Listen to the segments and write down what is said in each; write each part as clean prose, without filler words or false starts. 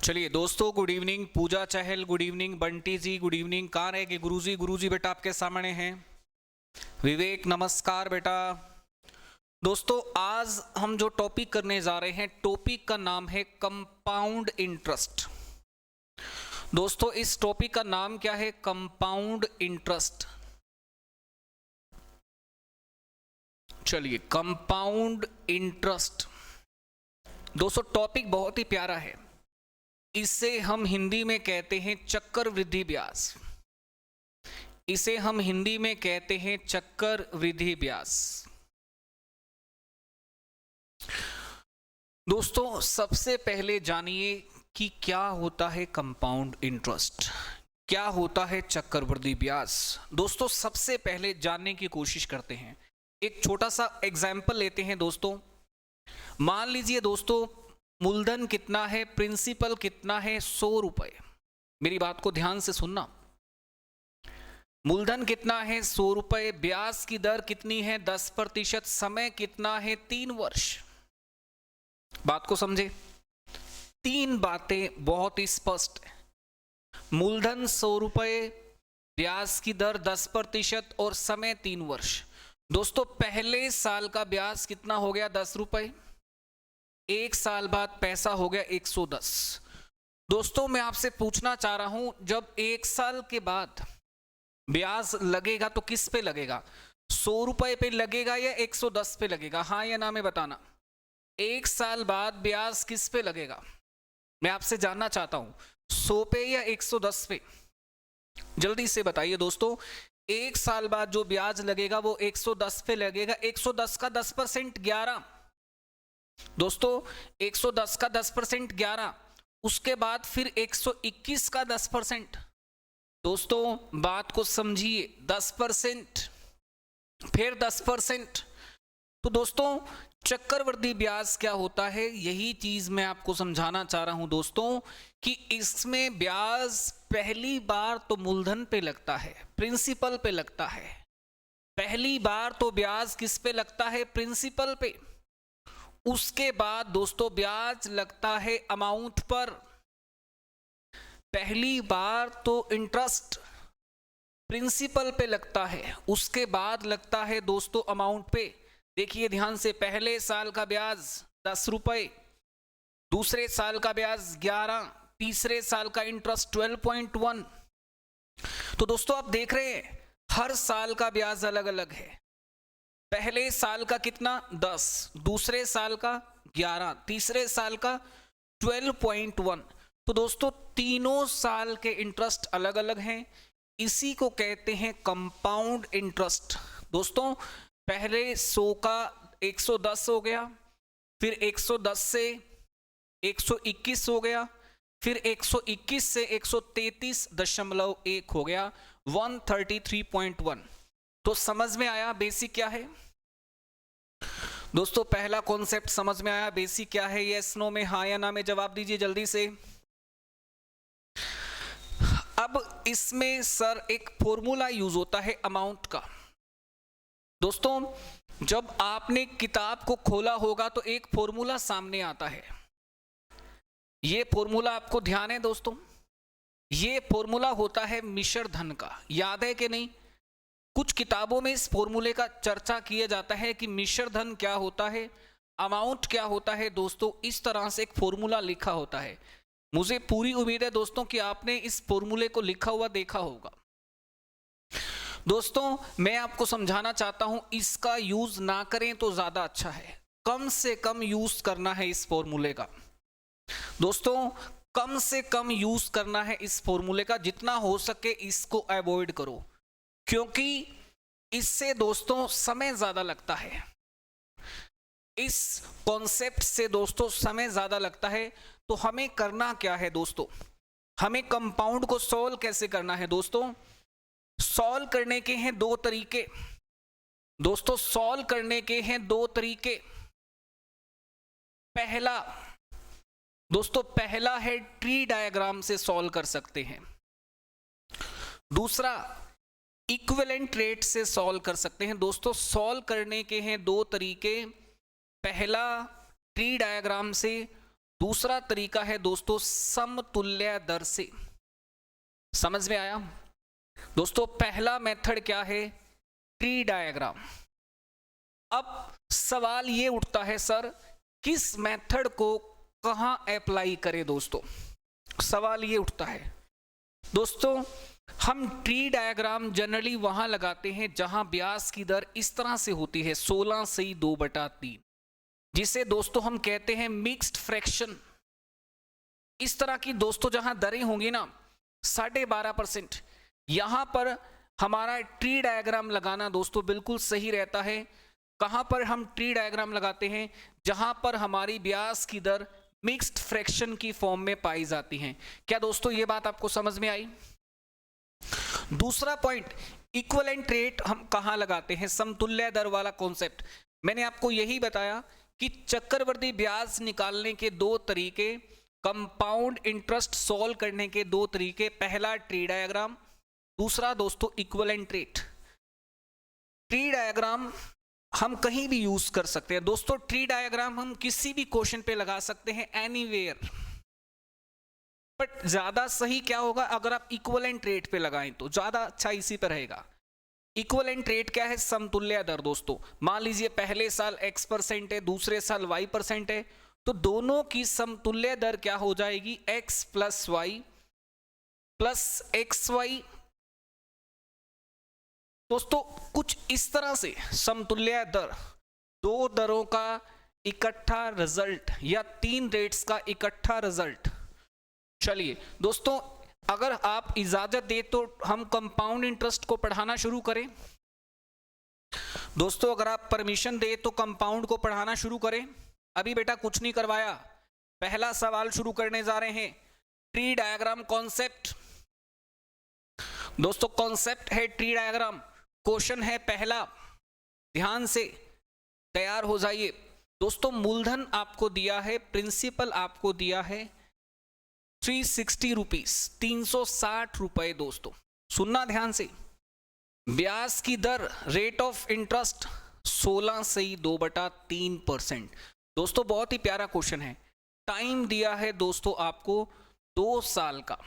चलिए दोस्तों, good evening. पूजा चहल good evening, Bunty जी good evening. कहाँ रह गए गुरुजी बेटा आपके सामने हैं। विवेक नमस्कार बेटा। दोस्तों आज हम जो टॉपिक करने जा रहे हैं, टॉपिक का नाम है कंपाउंड इंटरेस्ट। दोस्तों इस टॉपिक का नाम क्या है? Compound interest. चलिए, कंपाउंड इंटरेस्ट। दोस्तों टॉपिक बहुत ही प्यारा है। इसे हम हिंदी में कहते हैं चक्रवृद्धि ब्याज। इसे हम हिंदी में कहते हैं चक्रवृद्धि ब्याज। दोस्तों सबसे पहले जानिए कि क्या होता है कंपाउंड इंटरेस्ट, क्या होता है चक्रवृद्धि ब्याज। दोस्तों सबसे पहले जानने की कोशिश करते हैं। एक छोटा सा एग्जाम्पल लेते हैं दोस्तों। मान लीजिए दोस्तों मूलधन कितना है, प्रिंसिपल कितना है? 100 रुपए। मेरी बात को ध्यान से सुनना। मूलधन कितना है? 100 रुपए। ब्याज की दर कितनी है? 10%। समय कितना है? 3 वर्ष। बात को समझे। 3 बातें बहुत ही स्पष्ट है। मूलधन 100 रुपए, ब्याज की दर 10% और समय 3 वर्ष। दोस्तों पहले साल का ब्याज कितना हो गया? 10 रुपए। 1 साल बाद पैसा हो गया 110। दोस्तों मैं आपसे पूछना चाह रहा हूं, जब 1 साल के बाद ब्याज लगेगा तो किस पे लगेगा? 100 रुपए पे लगेगा या 110 पे लगेगा? हाँ या ना में बताना। 1 साल बाद ब्याज किस पे लगेगा? मैं आपसे जानना चाहता हूं, 100 पे या 110 पे? जल्दी से बताइए दोस्तों। 1 साल बाद जो ब्याज लगेगा वो 110 पे लगेगा। 110 का 10% 11। दोस्तों 110 का 10% 11। उसके बाद फिर 121 का 10%। दोस्तों बात को समझिए। 10% फिर 10%। तो दोस्तों चक्रवृद्धि ब्याज क्या होता है, यही चीज मैं आपको समझाना चाह रहा हूं दोस्तों, कि इसमें ब्याज पहली बार तो मूलधन पे लगता है, प्रिंसिपल पे लगता है। पहली बार तो ब्याज किस पे लगता है? प्रिंसिपल पे। उसके बाद दोस्तों ब्याज लगता है अमाउंट पर। पहली बार तो इंटरेस्ट प्रिंसिपल पे लगता है, उसके बाद लगता है दोस्तों अमाउंट पे। देखिए ध्यान से, पहले साल का ब्याज 10 रुपए, दूसरे साल का ब्याज 11, तीसरे साल का इंटरेस्ट 12.1। तो दोस्तों आप देख रहे हैं हर साल का ब्याज अलग अलग है। पहले साल का कितना? 10, दूसरे साल का 11, तीसरे साल का 12.1। तो दोस्तों तीनों साल के इंटरेस्ट अलग अलग हैं। इसी को कहते हैं कंपाउंड इंटरेस्ट। दोस्तों पहले 100 का 110 हो गया, फिर 110 से 121 हो गया, फिर 121 से 133.1 हो गया, 133.1। तो समझ में आया बेसिक क्या है? दोस्तों पहला कॉन्सेप्ट समझ में आया, बेसिक क्या है? यस नो में, हाँ या ना में जवाब दीजिए जल्दी से। अब इसमें सर एक फॉर्मूला यूज होता है अमाउंट का। दोस्तों जब आपने किताब को खोला होगा तो एक फॉर्मूला सामने आता है। ये फॉर्मूला आपको ध्यान है दोस्तों? ये फॉर्मूला होता है मिश्र धन का। याद है कि नहीं? कुछ किताबों में इस फॉर्मूले का चर्चा किया जाता है कि मिश्र धन क्या होता है, अमाउंट क्या होता है। दोस्तों इस तरह से एक फॉर्मूला लिखा होता है। मुझे पूरी उम्मीद है दोस्तों कि आपने इस फॉर्मूले को लिखा हुआ देखा होगा। दोस्तों मैं आपको समझाना चाहता हूं, इसका यूज ना करें तो ज्यादा अच्छा है। कम से कम यूज करना है इस फॉर्मूले का। दोस्तों कम से कम यूज करना है इस फॉर्मूले का, जितना हो सके इसको अवॉइड करो, क्योंकि इससे दोस्तों समय ज्यादा लगता है। इस कॉन्सेप्ट से दोस्तों समय ज्यादा लगता है। तो हमें करना क्या है दोस्तों? हमें कंपाउंड को सॉल्व कैसे करना है दोस्तों? सॉल्व करने के हैं 2 तरीके। दोस्तों सॉल्व करने के हैं 2 तरीके। पहला दोस्तों पहला है ट्री डायग्राम से सॉल्व कर सकते हैं। दूसरा इक्विवेलेंट रेट से सॉल्व कर सकते हैं। दोस्तों सॉल्व करने के हैं 2 तरीके। पहला ट्री डायग्राम से, दूसरा तरीका है दोस्तों समतुल्य दर से। समझ में आया दोस्तों? पहला मेथड क्या है? Tree diagram. अब सवाल ये उठता है सर किस मेथड को कहां अप्लाई करें दोस्तों? सवाल ये उठता है दोस्तों, हम ट्री डायग्राम जनरली वहां लगाते हैं जहां ब्याज की दर इस तरह से होती है 16/2/3, जिसे दोस्तों हम कहते हैं मिक्स्ड फ्रैक्शन। इस तरह की दोस्तों जहां दरें होंगी ना 12.5%, यहां पर हमारा ट्री डायग्राम लगाना दोस्तों बिल्कुल सही रहता है। कहां पर हम ट्री डायग्राम लगाते हैं? जहां पर हमारी ब्याज की दर मिक्स्ड फ्रैक्शन की फॉर्म में पाई जाती हैं। क्या दोस्तों ये बात आपको समझ में आई? दूसरा पॉइंट, इक्विवेलेंट रेट हम कहां लगाते हैं? समतुल्य दर वाला कॉन्सेप्ट मैंने आपको यही बताया कि चक्रवृद्धि ब्याज निकालने के दो तरीके, कंपाउंड इंटरेस्ट सॉल्व करने के दो तरीके, पहला ट्री डायग्राम, दूसरा दोस्तों इक्विवेलेंट रेट। ट्री डायग्राम हम कहीं भी यूज कर सकते हैं दोस्तों। ट्री डायग्राम हम किसी भी क्वेश्चन पे लगा सकते हैं एनीवेयर, बट ज्यादा सही क्या होगा अगर आप इक्विवेलेंट रेट पे लगाएं तो ज्यादा अच्छा इसी पे रहेगा। इक्विवेलेंट रेट क्या है? समतुल्य दर दोस्तों। मान लीजिए पहले साल x% है, दूसरे साल y% है, तो दोनों की समतुल्य दर क्या हो जाएगी? x + y + xy। दोस्तों कुछ इस तरह से समतुल्य दर, दो दरों का इकट्ठा रिजल्ट या तीन रेट्स का इकट्ठा रिजल्ट। चलिए दोस्तों, अगर आप इजाजत दे तो हम कंपाउंड इंटरेस्ट को पढ़ाना शुरू करें। दोस्तों अगर आप परमिशन दे तो कंपाउंड को पढ़ाना शुरू करें। अभी बेटा कुछ नहीं करवाया, पहला सवाल शुरू करने जा रहे हैं। ट्री डायग्राम कॉन्सेप्ट दोस्तों, कॉन्सेप्ट है ट्री डायग्राम। क्वेश्चन है पहला, ध्यान से तैयार हो जाइए दोस्तों। मूलधन आपको दिया है, प्रिंसिपल आपको दिया है 360 रुपीज, 360 रुपए दोस्तों। सुनना ध्यान से। ब्याज की दर रेट ऑफ इंटरेस्ट 16/2/3%। दोस्तों बहुत ही प्यारा क्वेश्चन है। टाइम दिया है दोस्तों आपको 2 साल का।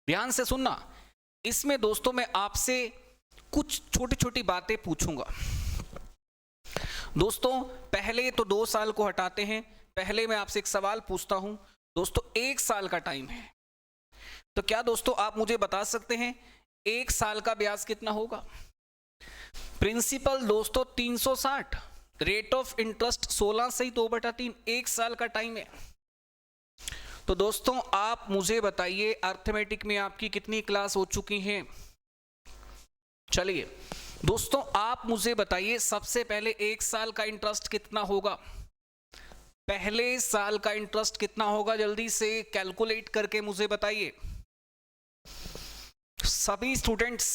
ध्यान से सुनना। इसमें दोस्तों मैं आपसे कुछ छोटी छोटी बातें पूछूंगा दोस्तों। पहले तो 2 साल को हटाते हैं, पहले मैं आपसे एक सवाल पूछता हूं दोस्तों। 1 साल का टाइम है, तो क्या दोस्तों आप मुझे बता सकते हैं 1 साल का ब्याज कितना होगा? प्रिंसिपल दोस्तों 360, रेट ऑफ इंटरेस्ट 16/2/3, 1 साल का टाइम है। तो दोस्तों आप मुझे बताइए अर्थमेटिक में आपकी कितनी क्लास हो चुकी हैं? चलिए दोस्तों आप मुझे बताइए सबसे पहले 1 साल का इंटरेस्ट कितना होगा? पहले साल का इंटरेस्ट कितना होगा? जल्दी से कैलकुलेट करके मुझे बताइए। सभी स्टूडेंट्स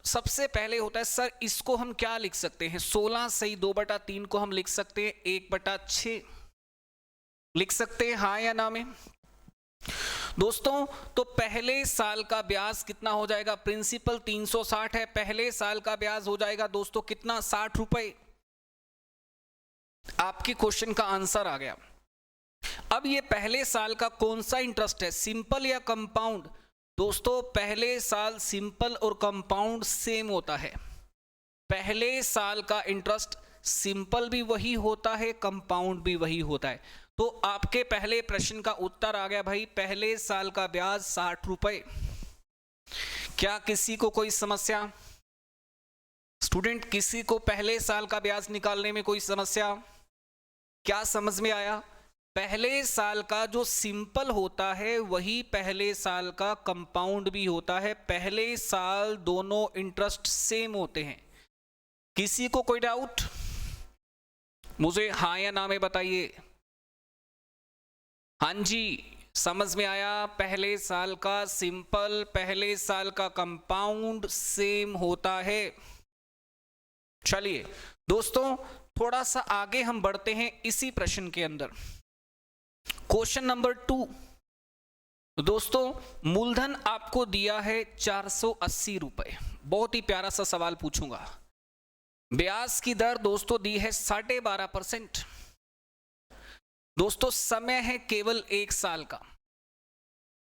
सबसे पहले होता है सर इसको हम क्या लिख सकते हैं? 16/2/3 को हम लिख सकते हैं 1/6 लिख सकते हैं, हाँ या ना में? दोस्तों तो पहले साल का ब्याज कितना हो जाएगा? प्रिंसिपल 360 है, पहले साल का ब्याज हो जाएगा दोस्तों कितना? 60 रुपए। आपके क्वेश्चन का आंसर आ गया। अब ये पहले साल का कौन सा इंटरेस्ट है, सिंपल या कंपाउंड? दोस्तों पहले साल सिंपल और कंपाउंड सेम होता है। पहले साल का इंटरेस्ट सिंपल भी वही होता है, कंपाउंड भी वही होता है। तो आपके पहले प्रश्न का उत्तर आ गया भाई, पहले साल का ब्याज 60 रुपए। क्या किसी को कोई समस्या? स्टूडेंट किसी को पहले साल का ब्याज निकालने में कोई समस्या? क्या समझ में आया? पहले साल का जो सिंपल होता है वही पहले साल का कंपाउंड भी होता है। पहले साल दोनों इंटरेस्ट सेम होते हैं। किसी को कोई डाउट? मुझे हाँ या ना में बताइए। हाँ जी समझ में आया। पहले साल का सिंपल, पहले साल का कंपाउंड सेम होता है। चलिए दोस्तों थोड़ा सा आगे हम बढ़ते हैं इसी प्रश्न के अंदर। क्वेश्चन नंबर 2 दोस्तों, मूलधन आपको दिया है 480 रुपए। बहुत ही प्यारा सा सवाल पूछूंगा। ब्याज की दर दोस्तों दी है 12.5%। दोस्तों समय है केवल 1 साल का,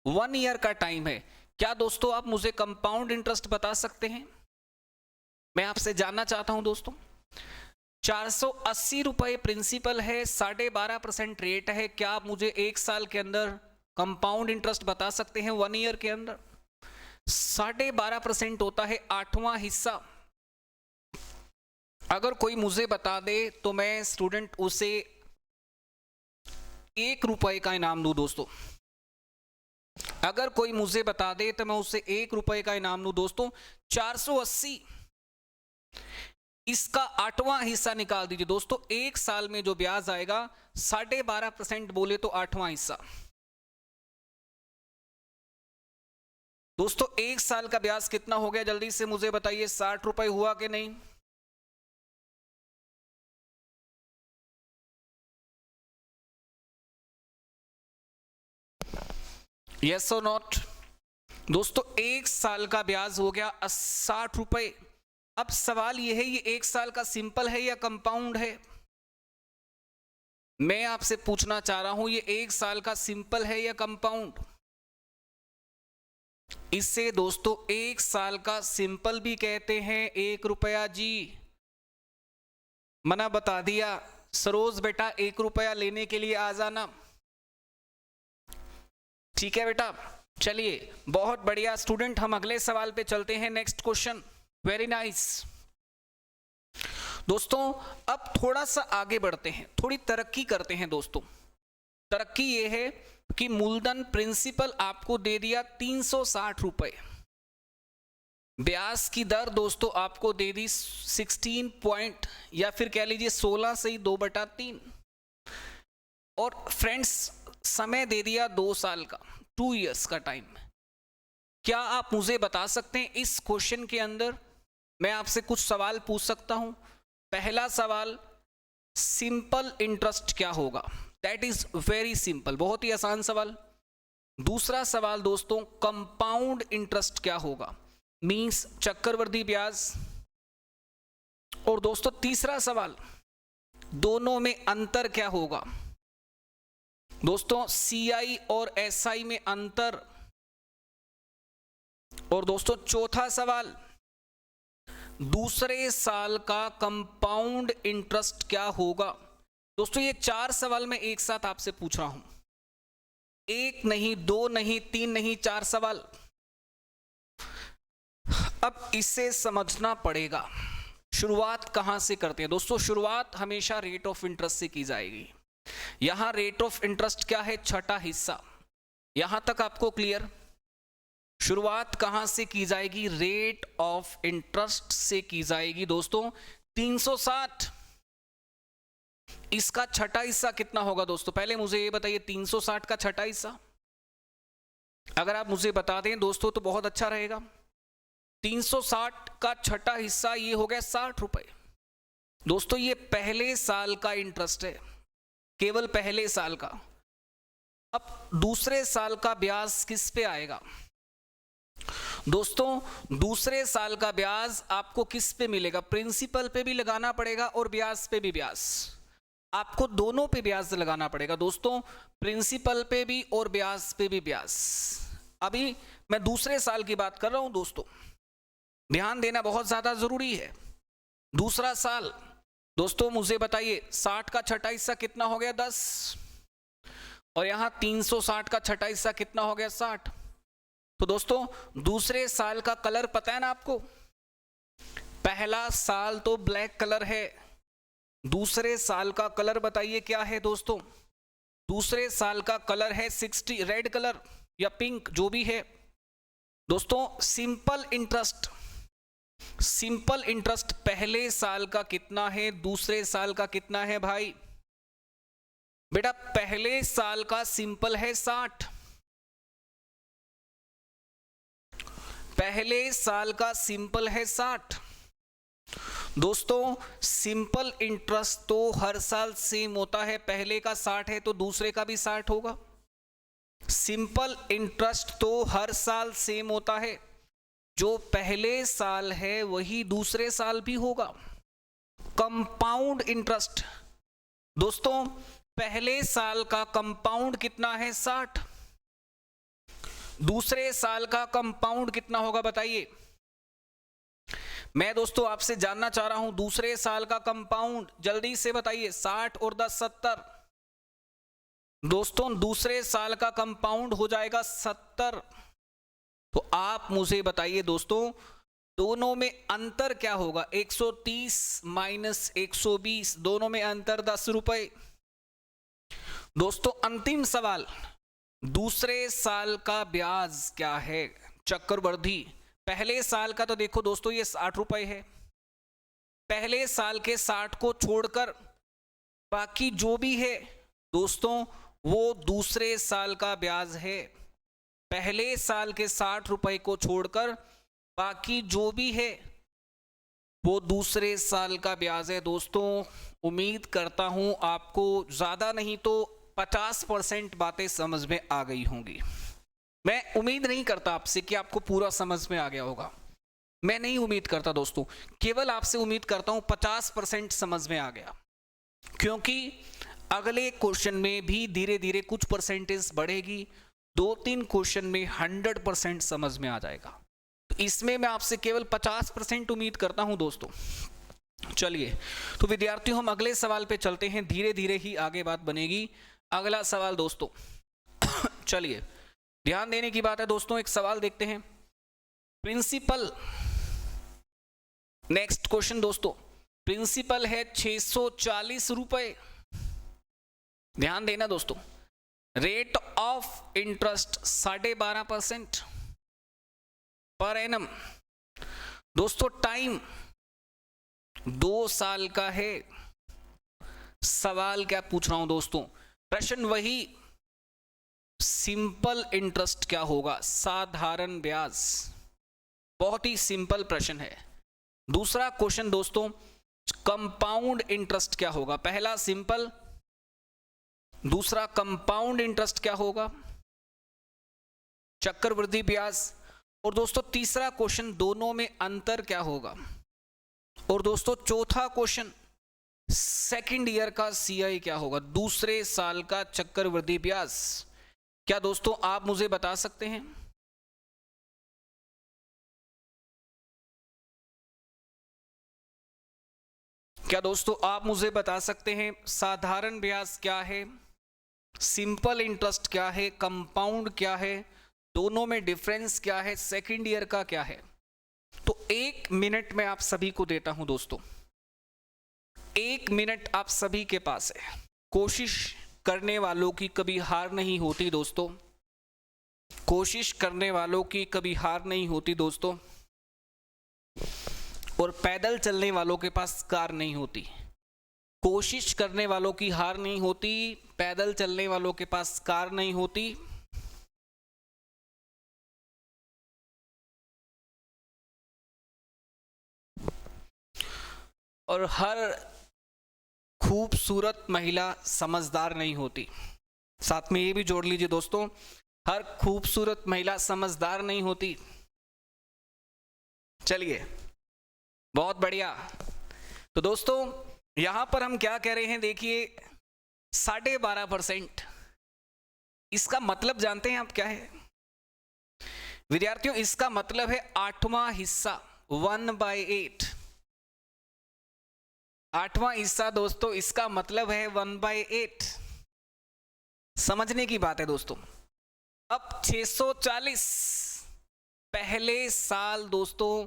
1 ईयर का टाइम है। क्या दोस्तों आप मुझे कंपाउंड इंटरेस्ट बता सकते हैं? मैं आपसे जानना चाहता हूं दोस्तों। 480 रुपए प्रिंसिपल है, 12.5% रेट है। क्या आप मुझे 1 साल के अंदर कंपाउंड इंटरेस्ट बता सकते हैं? 1 ईयर के अंदर 12.5% होता है 8वां हिस्सा। अगर कोई मुझे बता दे तो मैं स्टूडेंट उसे 1 रुपए का इनाम दूं दोस्तों। अगर कोई मुझे बता दे तो मैं उसे 1 रुपए का इनाम दूं दोस्तों। 480 इसका 8वां हिस्सा निकाल दीजिए दोस्तों। 1 साल में जो ब्याज आएगा 12.5% बोले तो 8वां हिस्सा। दोस्तों 1 साल का ब्याज कितना हो गया जल्दी से मुझे बताइए। 60 रुपए हुआ कि नहीं? यस और नॉट? दोस्तों 1 साल का ब्याज हो गया 60 रुपए। अब सवाल यह है, ये 1 साल का सिंपल है या कंपाउंड है? मैं आपसे पूछना चाह रहा हूं, ये 1 साल का सिंपल है या कंपाउंड? इससे दोस्तों 1 साल का सिंपल भी कहते हैं। 1 रुपया जी, मना बता दिया। सरोज बेटा 1 रुपया लेने के लिए आ जाना। ठीक है बेटा, चलिए बहुत बढ़िया स्टूडेंट, हम अगले सवाल पे चलते हैं। Next question, very nice. दोस्तों अब थोड़ा सा आगे बढ़ते हैं, थोड़ी तरक्की करते हैं दोस्तों। तरक्की ये है कि मूलधन प्रिंसिपल आपको दे दिया 360 रुपए, ब्याज की दर दोस्तों आपको दे दी 16 पॉइंट या फिर कह लीजिए 16 से ही 2/3, और फ्रेंड्स समय दे दिया 2 साल का, 2 इयर्स का टाइम। क्या आप मुझे बता सकते हैं इस क्वेश्चन के अंदर मैं आपसे कुछ सवाल पूछ सकता हूं? पहला सवाल, सिंपल इंटरेस्ट क्या होगा? दैट इज वेरी सिंपल, बहुत ही आसान सवाल। दूसरा सवाल दोस्तों, कंपाउंड इंटरेस्ट क्या होगा? मींस चक्रवृद्धि ब्याज। और दोस्तों तीसरा सवाल, दोनों में अंतर क्या होगा? दोस्तों सीआई और एसआई में अंतर। और दोस्तों चौथा सवाल, दूसरे साल का कंपाउंड इंटरेस्ट क्या होगा? दोस्तों ये 4 सवाल मैं एक साथ आपसे पूछ रहा हूं, 1 नहीं, 2 नहीं, 3 नहीं, 4 सवाल। अब इसे समझना पड़ेगा, शुरुआत कहां से करते हैं दोस्तों? शुरुआत हमेशा रेट ऑफ इंटरेस्ट से की जाएगी। यहां रेट ऑफ इंटरेस्ट क्या है? छठा हिस्सा। यहां तक आपको क्लियर? शुरुआत कहां से की जाएगी? रेट ऑफ इंटरेस्ट से की जाएगी दोस्तों। 360 इसका छठा हिस्सा कितना होगा दोस्तों? पहले मुझे ये बताइए, 360 का छठा हिस्सा अगर आप मुझे बता दें दोस्तों तो बहुत अच्छा रहेगा। 360 का छठा हिस्सा ये हो गया 60 रुपए। दोस्तों ये पहले साल का इंटरेस्ट है, केवल पहले साल का। अब दूसरे साल का ब्याज किस पे आएगा? दोस्तों दूसरे साल का ब्याज आपको किस पे मिलेगा? प्रिंसिपल पे भी लगाना पड़ेगा और ब्याज पे भी ब्याज, आपको दोनों पे ब्याज लगाना पड़ेगा दोस्तों, प्रिंसिपल पे भी और ब्याज पे भी ब्याज। अभी मैं दूसरे साल की बात कर रहा हूं दोस्तों, ध्यान देना बहुत ज्यादा जरूरी है। दूसरा साल दोस्तों मुझे बताइए, 60 का छठा हिस्सा कितना हो गया? 10। और यहां 360 का छठा हिस्सा कितना हो गया? 60। तो दोस्तों दूसरे साल का कलर पता है ना आपको? पहला साल तो ब्लैक कलर है, दूसरे साल का कलर बताइए क्या है दोस्तों? दूसरे साल का कलर है 60, रेड कलर या पिंक जो भी है दोस्तों। सिंपल इंटरेस्ट, सिंपल इंटरेस्ट पहले साल का कितना है, दूसरे साल का कितना है भाई? बेटा पहले साल का सिंपल है 60, पहले साल का सिंपल है 60। दोस्तों सिंपल इंटरेस्ट तो हर साल सेम होता है, पहले का 60 है तो दूसरे का भी 60 होगा। सिंपल इंटरेस्ट तो हर साल सेम होता है, जो पहले साल है वही दूसरे साल भी होगा। कंपाउंड इंटरेस्ट दोस्तों पहले साल का कंपाउंड कितना है 60, दूसरे साल का कंपाउंड कितना होगा बताइए। मैं दोस्तों आपसे जानना चाह रहा हूं दूसरे साल का कंपाउंड, जल्दी से बताइए। 60 और 10 70। दोस्तों दूसरे साल का कंपाउंड हो जाएगा 70। तो आप मुझे बताइए दोस्तों दोनों में अंतर क्या होगा। 130 माइनस 120, दोनों में अंतर 10 रुपए। दोस्तों अंतिम सवाल, दूसरे साल का ब्याज क्या है चक्रवृद्धि। पहले साल का तो देखो दोस्तों ये 60 रुपए है, पहले साल के 60 को छोड़कर बाकी जो भी है दोस्तों वो दूसरे साल का ब्याज है। पहले साल के 60 रुपए को छोड़कर बाकी जो भी है वो दूसरे साल का ब्याज है। दोस्तों उम्मीद करता हूं आपको ज्यादा नहीं तो 50% बातें समझ में आ गई होंगी। मैं उम्मीद नहीं करता आपसे कि आपको पूरा समझ में आ गया होगा, मैं नहीं उम्मीद करता दोस्तों, केवल आपसे उम्मीद करता हूं 50% समझ में आ गया, क्योंकि अगले क्वेश्चन में भी धीरे धीरे कुछ परसेंटेज बढ़ेगी। 2-3 क्वेश्चन में 100% समझ में आ जाएगा, तो इसमें मैं आपसे केवल 50% उम्मीद करता हूं दोस्तों। चलिए तो विद्यार्थियों हम अगले सवाल पे चलते हैं, धीरे धीरे ही आगे बात बनेगी। अगला सवाल दोस्तों चलिए ध्यान देने की बात है दोस्तों, एक सवाल देखते हैं। प्रिंसिपल, नेक्स्ट क्वेश्चन दोस्तों, प्रिंसिपल है 640 रुपए। ध्यान देना दोस्तों, rate of interest 12.5% per annum. दोस्तों टाइम 2 साल का है। सवाल क्या पूछ रहा हूं दोस्तों, प्रश्न वही, सिंपल इंटरेस्ट क्या होगा, साधारण ब्याज। बहुत ही सिंपल प्रश्न है। दूसरा क्वेश्चन दोस्तों, कंपाउंड इंटरेस्ट क्या होगा। पहला सिंपल, दूसरा कंपाउंड इंटरेस्ट क्या होगा, चक्रवृद्धि ब्याज। और दोस्तों तीसरा क्वेश्चन, दोनों में अंतर क्या होगा। और दोस्तों चौथा क्वेश्चन, सेकंड ईयर का सीआई क्या होगा, दूसरे साल का चक्रवृद्धि ब्याज। क्या दोस्तों आप मुझे बता सकते हैं। क्या दोस्तों आप मुझे बता सकते हैं साधारण ब्याज क्या है, सिंपल इंटरेस्ट क्या है, कंपाउंड क्या है, दोनों में डिफरेंस क्या है, सेकंड ईयर का क्या है। तो 1 मिनट में आप सभी को देता हूं दोस्तों, 1 मिनट आप सभी के पास है। कोशिश करने वालों की कभी हार नहीं होती दोस्तों, कोशिश करने वालों की कभी हार नहीं होती दोस्तों, और पैदल चलने वालों के पास कार नहीं होती। कोशिश करने वालों की हार नहीं होती, पैदल चलने वालों के पास कार नहीं होती। और हर खूबसूरत महिला समझदार नहीं होती। साथ में ये भी जोड़ लीजिए दोस्तों, हर खूबसूरत महिला समझदार नहीं होती। चलिए बहुत बढ़िया। तो दोस्तों यहां पर हम क्या कह रहे हैं, देखिए 12.5%। इसका मतलब जानते हैं आप क्या है विद्यार्थियों, इसका मतलब है 8वां हिस्सा, 1/8। 8वां हिस्सा दोस्तों, इसका मतलब है 1/8। समझने की बात है दोस्तों। अब 640 पहले साल दोस्तों,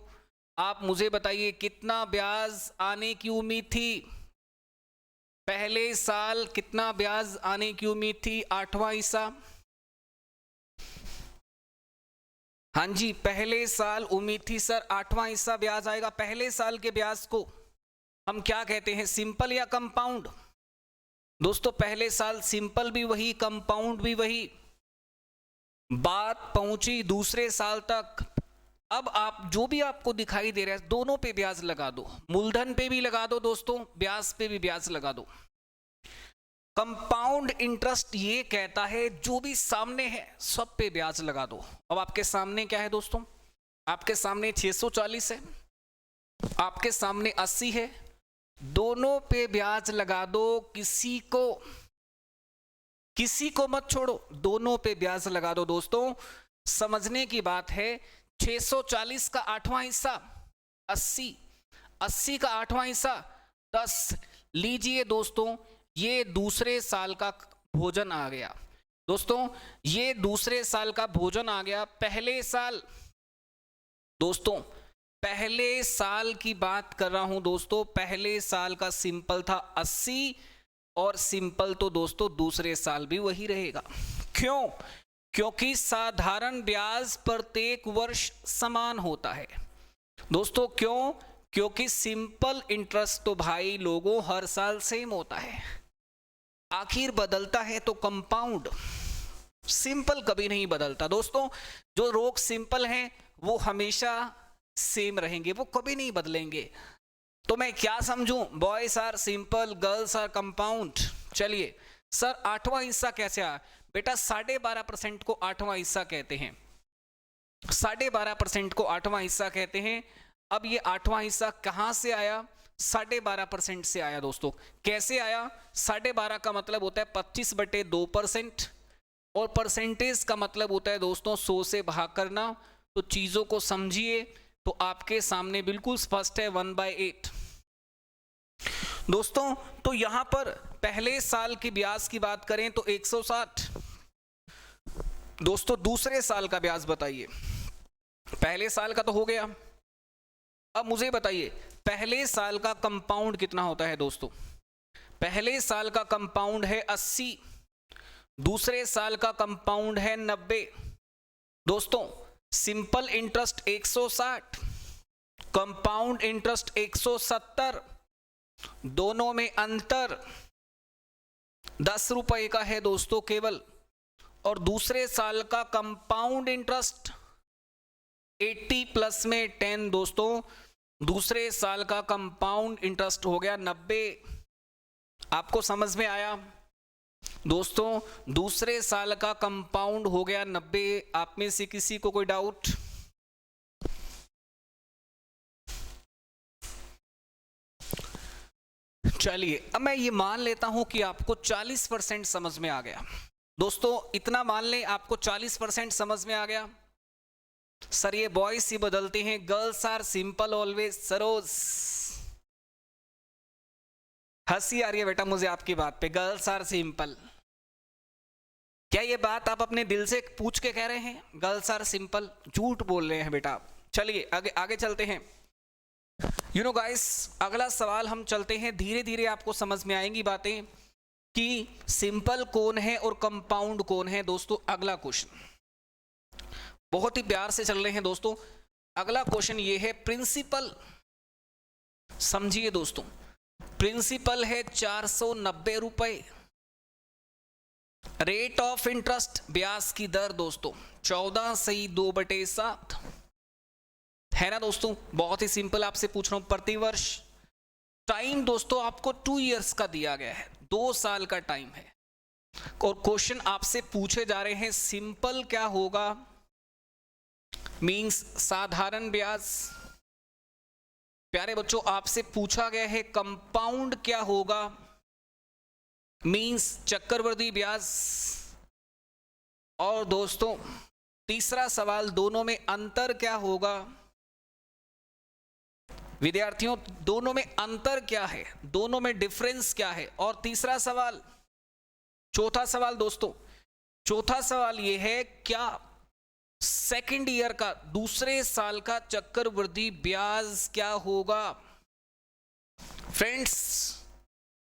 आप मुझे बताइए कितना ब्याज आने की उम्मीद थी। पहले साल कितना ब्याज आने की उम्मीद थी, 8वां हिस्सा। हाँ जी, पहले साल उम्मीद थी सर 8वां हिस्सा ब्याज आएगा। पहले साल के ब्याज को हम क्या कहते हैं, सिंपल या कंपाउंड। दोस्तों पहले साल सिंपल भी वही, कंपाउंड भी वही। बात पहुंची दूसरे साल तक। अब आप जो भी आपको दिखाई दे रहा है दोनों पे ब्याज लगा दो, मूलधन पे भी लगा दो दोस्तों, ब्याज पे भी ब्याज लगा दो। कंपाउंड इंटरेस्ट ये कहता है जो भी सामने है सब पे ब्याज लगा दो। अब आपके सामने क्या है दोस्तों, आपके सामने 640 है, आपके सामने 80 है, दोनों पे ब्याज लगा दो। किसी को किसी को मत छोड़ो, दोनों पे ब्याज लगा दो दोस्तों। समझने की बात है, 640 का 8वां हिस्सा 80, 80 का 8वां हिस्सा 10। लीजिए दोस्तों, ये दूसरे साल का भोजन आ गया दोस्तों, ये दूसरे साल का भोजन आ गया। पहले साल दोस्तों, पहले साल की बात कर रहा हूं दोस्तों, पहले साल का सिंपल था 80 और सिंपल तो दोस्तों दूसरे साल भी वही रहेगा। क्यों? क्योंकि साधारण ब्याज प्रत्येक वर्ष समान होता है दोस्तों। क्यों? क्योंकि सिंपल इंटरेस्ट तो भाई लोगों हर साल सेम होता है, आखिर बदलता है तो कंपाउंड, सिंपल कभी नहीं बदलता दोस्तों। जो रोग सिंपल हैं वो हमेशा सेम रहेंगे, वो कभी नहीं बदलेंगे। तो मैं क्या समझूं? Boys are simple, girls are compound. चलिए सर 8वां हिस्सा कैसे आया? बेटा 12.5% को 8वां हिस्सा कहते हैं, 12.5% को 8वां हिस्सा कहते हैं। अब ये 8वां हिस्सा कहां से आया? 12.5% से आया दोस्तों। कैसे आया? 12.5 का मतलब होता है 25/2% और परसेंटेज का मतलब होता है दोस्तों 100 से भाग करना। तो चीजों को समझिए तो आपके सामने बिल्कुल स्पष्ट है 1/8 दोस्तों। तो यहां पर पहले साल की ब्याज की बात करें तो 160 दोस्तों। दूसरे साल का ब्याज बताइए, पहले साल का तो हो गया, अब मुझे बताइए पहले साल का कंपाउंड कितना होता है दोस्तों? पहले साल का कंपाउंड है 80, दूसरे साल का कंपाउंड है 90 दोस्तों। सिंपल इंटरेस्ट 160, कंपाउंड इंटरेस्ट 170, दोनों में अंतर 10 रुपए का है दोस्तों केवल। और दूसरे साल का कंपाउंड इंटरेस्ट 80 प्लस में 10 दोस्तों, दूसरे साल का कंपाउंड इंटरेस्ट हो गया 90। आपको समझ में आया दोस्तों? दूसरे साल का कंपाउंड हो गया 90। आप में से किसी को कोई डाउट? चलिए अब मैं ये मान लेता हूं कि आपको 40% समझ में आ गया दोस्तों। इतना मान लें आपको 40% समझ में आ गया। सर ये बॉयज ही बदलते हैं, girls are simple always. Saroj हंसी आ रही है बेटा मुझे आपकी बात पे, गर्ल्स आर सिंपल। क्या ये बात आप अपने दिल से पूछ के कह रहे हैं गर्ल्स आर सिंपल? झूठ बोल रहे हैं बेटा आप। चलिए आगे आगे चलते हैं। यू नो गाइस, अगला सवाल हम चलते हैं, धीरे धीरे आपको समझ में आएंगी बातें कि सिंपल कौन है और कंपाउंड कौन है दोस्तों। अगला क्वेश्चन बहुत ही प्यार से चल रहे हैं दोस्तों। अगला क्वेश्चन ये है प्रिंसिपल। समझिए दोस्तों, प्रिंसिपल है 490 रुपए, रेट ऑफ इंटरेस्ट ब्याज की दर दोस्तों 14/2/7 है ना दोस्तों। बहुत ही सिंपल आपसे पूछ रहा हूं, प्रति वर्ष। टाइम दोस्तों आपको 2 इयर्स का दिया गया है, 2 साल का टाइम है। और क्वेश्चन आपसे पूछे जा रहे हैं सिंपल क्या होगा, मींस साधारण ब्याज। प्यारे बच्चों आपसे पूछा गया है कंपाउंड क्या होगा, मींस चक्रवृद्धि ब्याज। और दोस्तों तीसरा सवाल, दोनों में अंतर क्या होगा। विद्यार्थियों दोनों में अंतर क्या है, दोनों में डिफरेंस क्या है। और तीसरा सवाल, चौथा सवाल दोस्तों, चौथा सवाल यह है क्या सेकेंड ईयर का दूसरे साल का चक्रवृद्धि ब्याज क्या होगा। फ्रेंड्स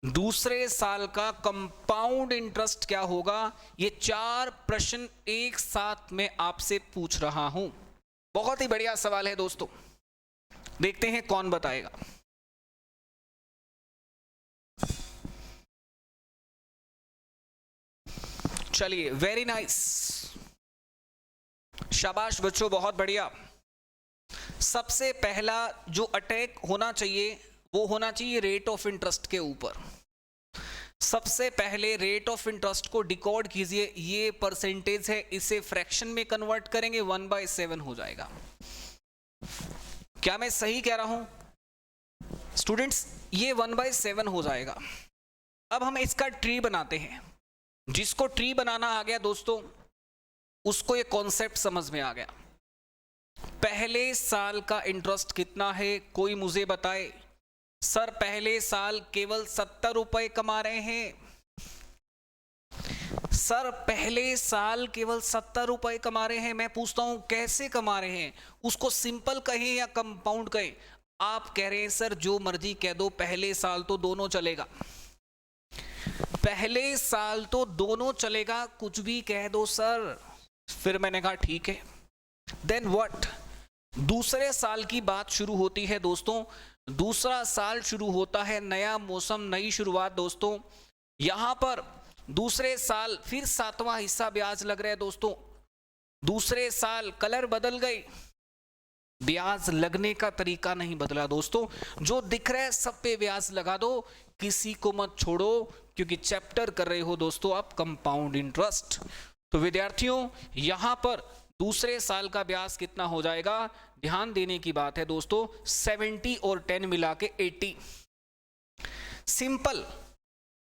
दूसरे साल का कंपाउंड इंटरेस्ट क्या होगा। ये 4 प्रश्न एक साथ में आपसे पूछ रहा हूं। बहुत ही बढ़िया सवाल है दोस्तों, देखते हैं कौन बताएगा। चलिए वेरी नाइस, शाबाश बच्चों, बहुत बढ़िया। सबसे पहला जो अटैक होना चाहिए वो होना चाहिए रेट ऑफ इंटरेस्ट के ऊपर। सबसे पहले रेट ऑफ इंटरेस्ट को डिकोड कीजिए। ये परसेंटेज है, इसे फ्रैक्शन में कन्वर्ट करेंगे 1/7 हो जाएगा। क्या मैं सही कह रहा हूं स्टूडेंट्स? ये 1/7 हो जाएगा। अब हम इसका ट्री बनाते हैं। जिसको ट्री बनाना आ गया दोस्तों, उसको ये कॉन्सेप्ट समझ में आ गया। पहले साल का इंटरेस्ट कितना है, कोई मुझे बताए। सर पहले साल केवल 70 रुपए कमा रहे हैं। सर पहले साल केवल 70 रुपए कमा रहे हैं। मैं पूछता हूं कैसे कमा रहे हैं, उसको सिंपल कहें या कंपाउंड कहें? आप कह रहे हैं सर जो मर्जी कह दो, पहले साल तो दोनों चलेगा। पहले साल तो दोनों चलेगा, कुछ भी कह दो सर। फिर मैंने कहा ठीक है। Then what? दूसरे साल की बात शुरू होती है दोस्तों। दूसरा साल शुरू होता है, नया मौसम, नई शुरुआत दोस्तों। यहां पर दूसरे साल फिर 7वां हिस्सा ब्याज लग रहा है दोस्तों। दूसरे साल कलर बदल गए, ब्याज लगने का तरीका नहीं बदला दोस्तों। जो दिख रहा है सब पे ब्याज लगा दो, किसी को मत छोड़ो, क्योंकि चैप्टर कर रहे हो दोस्तों आप कंपाउंड इंटरेस्ट। तो विद्यार्थियों यहां पर दूसरे साल का ब्याज कितना हो जाएगा, ध्यान देने की बात है दोस्तों, 70 और 10 मिला के 80। सिंपल,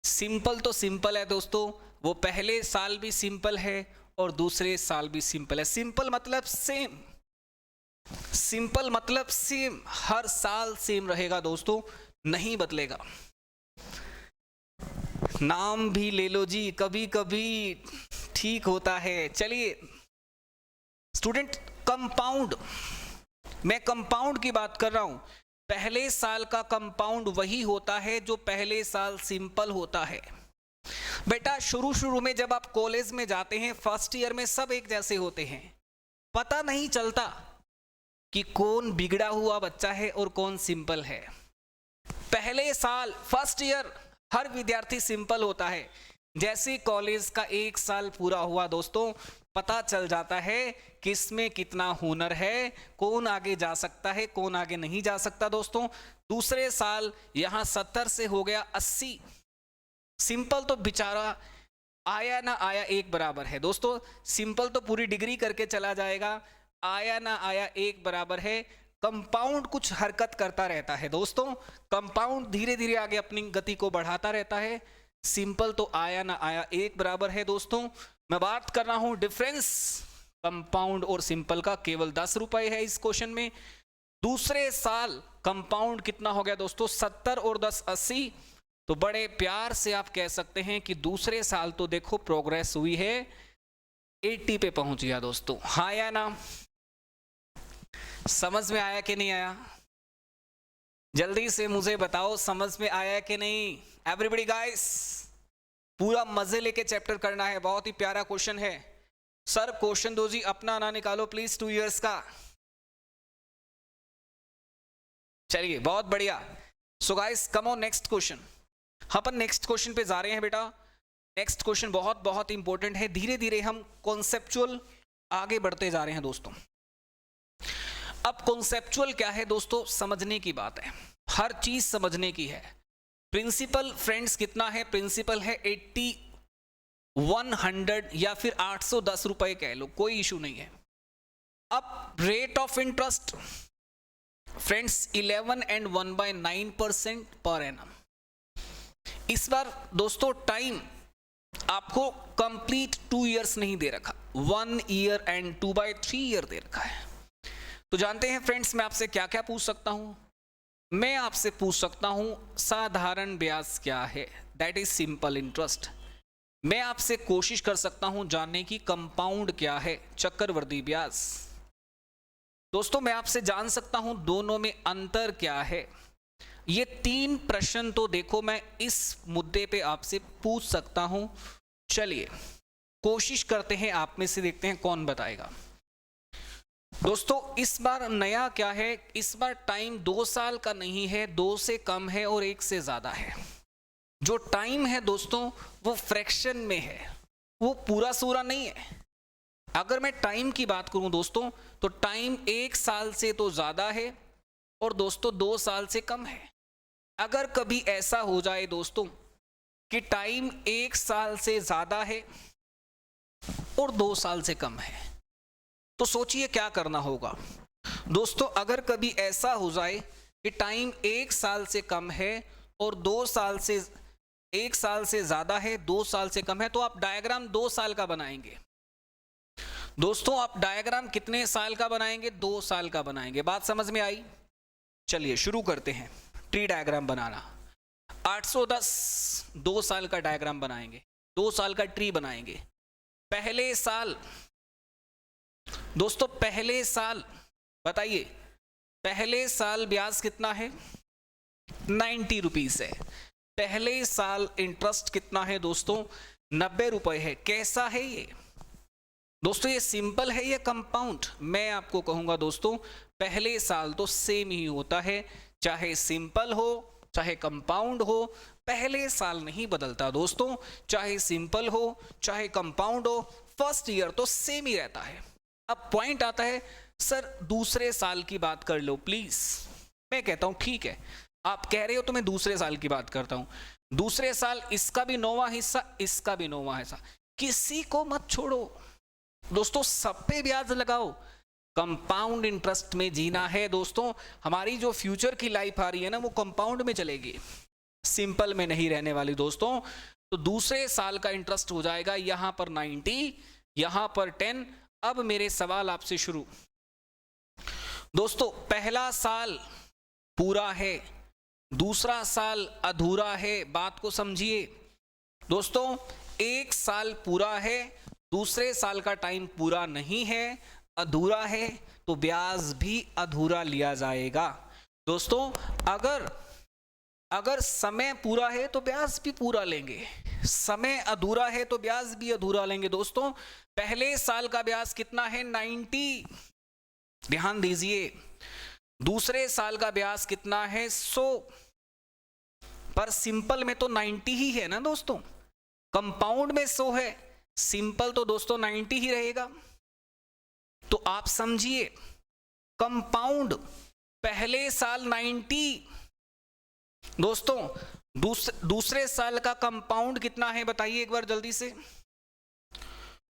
सिंपल तो सिंपल है दोस्तों, वो पहले साल भी सिंपल है और दूसरे साल भी सिंपल है। सिंपल मतलब सेम, सिंपल मतलब सेम, हर साल सेम रहेगा दोस्तों, नहीं बदलेगा। नाम भी ले लो जी, कभी कभी ठीक होता है। चलिए स्टूडेंट, कंपाउंड, मैं कंपाउंड की बात कर रहा हूं। पहले साल का कंपाउंड वही होता है जो पहले साल सिंपल होता है। बेटा शुरू शुरू में जब आप कॉलेज में जाते हैं, फर्स्ट ईयर में सब एक जैसे होते हैं, पता नहीं चलता कि कौन बिगड़ा हुआ बच्चा है और कौन सिंपल है। पहले साल फर्स्ट ईयर हर विद्यार्थी सिंपल होता है। जैसे कॉलेज का एक साल पूरा हुआ दोस्तों, पता चल जाता है किसमें कितना हुनर है, कौन आगे जा सकता है, कौन आगे नहीं जा सकता दोस्तों। दूसरे साल यहां 70 से हो गया 80। सिंपल तो बेचारा आया ना आया एक बराबर है दोस्तों। सिंपल तो पूरी डिग्री करके चला जाएगा, आया ना आया एक बराबर है। कंपाउंड कुछ हरकत करता रहता है दोस्तों, कंपाउंड धीरे धीरे आगे अपनी गति को बढ़ाता रहता है। सिंपल तो आया ना आया एक बराबर है दोस्तों। मैं बात कर रहा हूं डिफरेंस कंपाउंड और सिंपल का, केवल 10 रुपए है इस क्वेश्चन में। दूसरे साल कंपाउंड कितना हो गया दोस्तों, 70 और 10 80। तो बड़े प्यार से आप कह सकते हैं कि दूसरे साल तो देखो प्रोग्रेस हुई है, 80 पे पहुंच गया दोस्तों। हाँ या ना? समझ में आया कि नहीं आया? जल्दी से मुझे बताओ समझ में आया कि नहीं। एवरीबॉडी गाइस, पूरा मजे लेके चैप्टर करना है, बहुत ही प्यारा क्वेश्चन है। सर क्वेश्चन दो जी, अपना ना निकालो प्लीज 2 इयर्स का। चलिए बहुत बढ़िया। So guys come on next question. Upon next question पे जा रहे हैं बेटा। नेक्स्ट क्वेश्चन बहुत बहुत इंपॉर्टेंट है। धीरे धीरे हम कॉन्सेप्चुअल आगे बढ़ते जा रहे हैं दोस्तों। अब कॉन्सेप्चुअल क्या है दोस्तों, समझने की बात है, हर चीज समझने की है। प्रिंसिपल फ्रेंड्स कितना है, प्रिंसिपल है 80, 100 या फिर 810 रुपए कह लो, कोई इशू नहीं है। अब rate of interest friends 11 and 1/9% per annum. इस बार दोस्तों टाइम आपको कंप्लीट 2 इयर्स नहीं दे रखा, 1 ईयर एंड 2/3 ईयर दे रखा है। तो जानते हैं फ्रेंड्स मैं आपसे क्या क्या पूछ सकता हूं। मैं आपसे पूछ सकता हूं साधारण ब्याज क्या है, दैट इज सिंपल इंटरेस्ट। मैं आपसे कोशिश कर सकता हूं जानने की कंपाउंड क्या है, चक्रवृद्धि ब्याज। दोस्तों मैं आपसे जान सकता हूं दोनों में अंतर क्या है। ये 3 प्रश्न तो देखो मैं इस मुद्दे पे आपसे पूछ सकता हूं। चलिए कोशिश करते हैं, आप में से देखते हैं कौन बताएगा। दोस्तों इस बार नया क्या है, इस बार टाइम 2 साल का नहीं है, 2 से कम है और 1 से ज्यादा है। जो टाइम है दोस्तों वो फ्रैक्शन में है, वो पूरा सूरा नहीं है। अगर मैं टाइम की बात करूं दोस्तों तो टाइम 1 साल से तो ज्यादा है और दोस्तों 2 साल से कम है। अगर कभी ऐसा हो जाए दोस्तों कि टाइम 1 साल से ज्यादा है और 2 साल से कम है, तो सोचिए क्या करना होगा। दोस्तों अगर कभी ऐसा हो जाए कि टाइम 1 साल से कम है और 2 साल से 1 साल से ज्यादा है, 2 साल से कम है, तो आप डायग्राम 2 साल का बनाएंगे। दोस्तों आप डायग्राम कितने साल का बनाएंगे? 2 साल का बनाएंगे। बात समझ में आई? चलिए शुरू करते हैं ट्री डायग्राम बनाना। 810 2 साल का डायग्राम बनाएंगे, 2 साल का ट्री बनाएंगे। पहले साल दोस्तों, पहले साल बताइए, पहले साल ब्याज कितना है? 90 रुपीज है। पहले साल इंटरेस्ट कितना है दोस्तों? 90 रुपए है। कैसा है ये दोस्तों? ये सिंपल है या कंपाउंड? मैं आपको कहूंगा दोस्तों, पहले साल तो सेम ही होता है, चाहे सिंपल हो चाहे कंपाउंड हो, पहले साल नहीं बदलता दोस्तों, चाहे सिंपल हो चाहे कंपाउंड हो, फर्स्ट ईयर तो सेम ही रहता है। अब पॉइंट आता है, सर दूसरे साल की बात कर लो प्लीज। मैं कहता हूं ठीक है, आप कह रहे हो तो मैं दूसरे साल की बात करता हूं। दूसरे साल इसका भी 9वां हिस्सा, इसका भी 9वां हिस्सा, किसी को मत छोड़ो दोस्तों, सब पे ब्याज लगाओ। कंपाउंड इंटरेस्ट में जीना है दोस्तों। हमारी जो फ्यूचर की लाइफ आ रही है ना, वो कंपाउंड में चलेगी, सिंपल में नहीं रहने वाली दोस्तों। तो दूसरे साल का इंटरेस्ट हो जाएगा यहां पर 90, यहां पर 10। अब मेरे सवाल आपसे शुरू। दोस्तों पहला साल पूरा है, दूसरा साल अधूरा है। बात को समझिए दोस्तों, 1 साल पूरा है, दूसरे साल का टाइम पूरा नहीं है, अधूरा है, तो ब्याज भी अधूरा लिया जाएगा। दोस्तों अगर समय पूरा है तो ब्याज भी पूरा लेंगे, समय अधूरा है तो ब्याज भी अधूरा लेंगे। दोस्तों पहले साल का ब्याज कितना है? 90, ध्यान दीजिए। दूसरे साल का ब्याज कितना है? 100। पर सिंपल में तो 90 ही है ना दोस्तों, कंपाउंड में 100 है, सिंपल तो दोस्तों 90 ही रहेगा। तो आप समझिए, कंपाउंड पहले साल 90, दोस्तों दूसरे साल का कंपाउंड कितना है बताइए एक बार जल्दी से।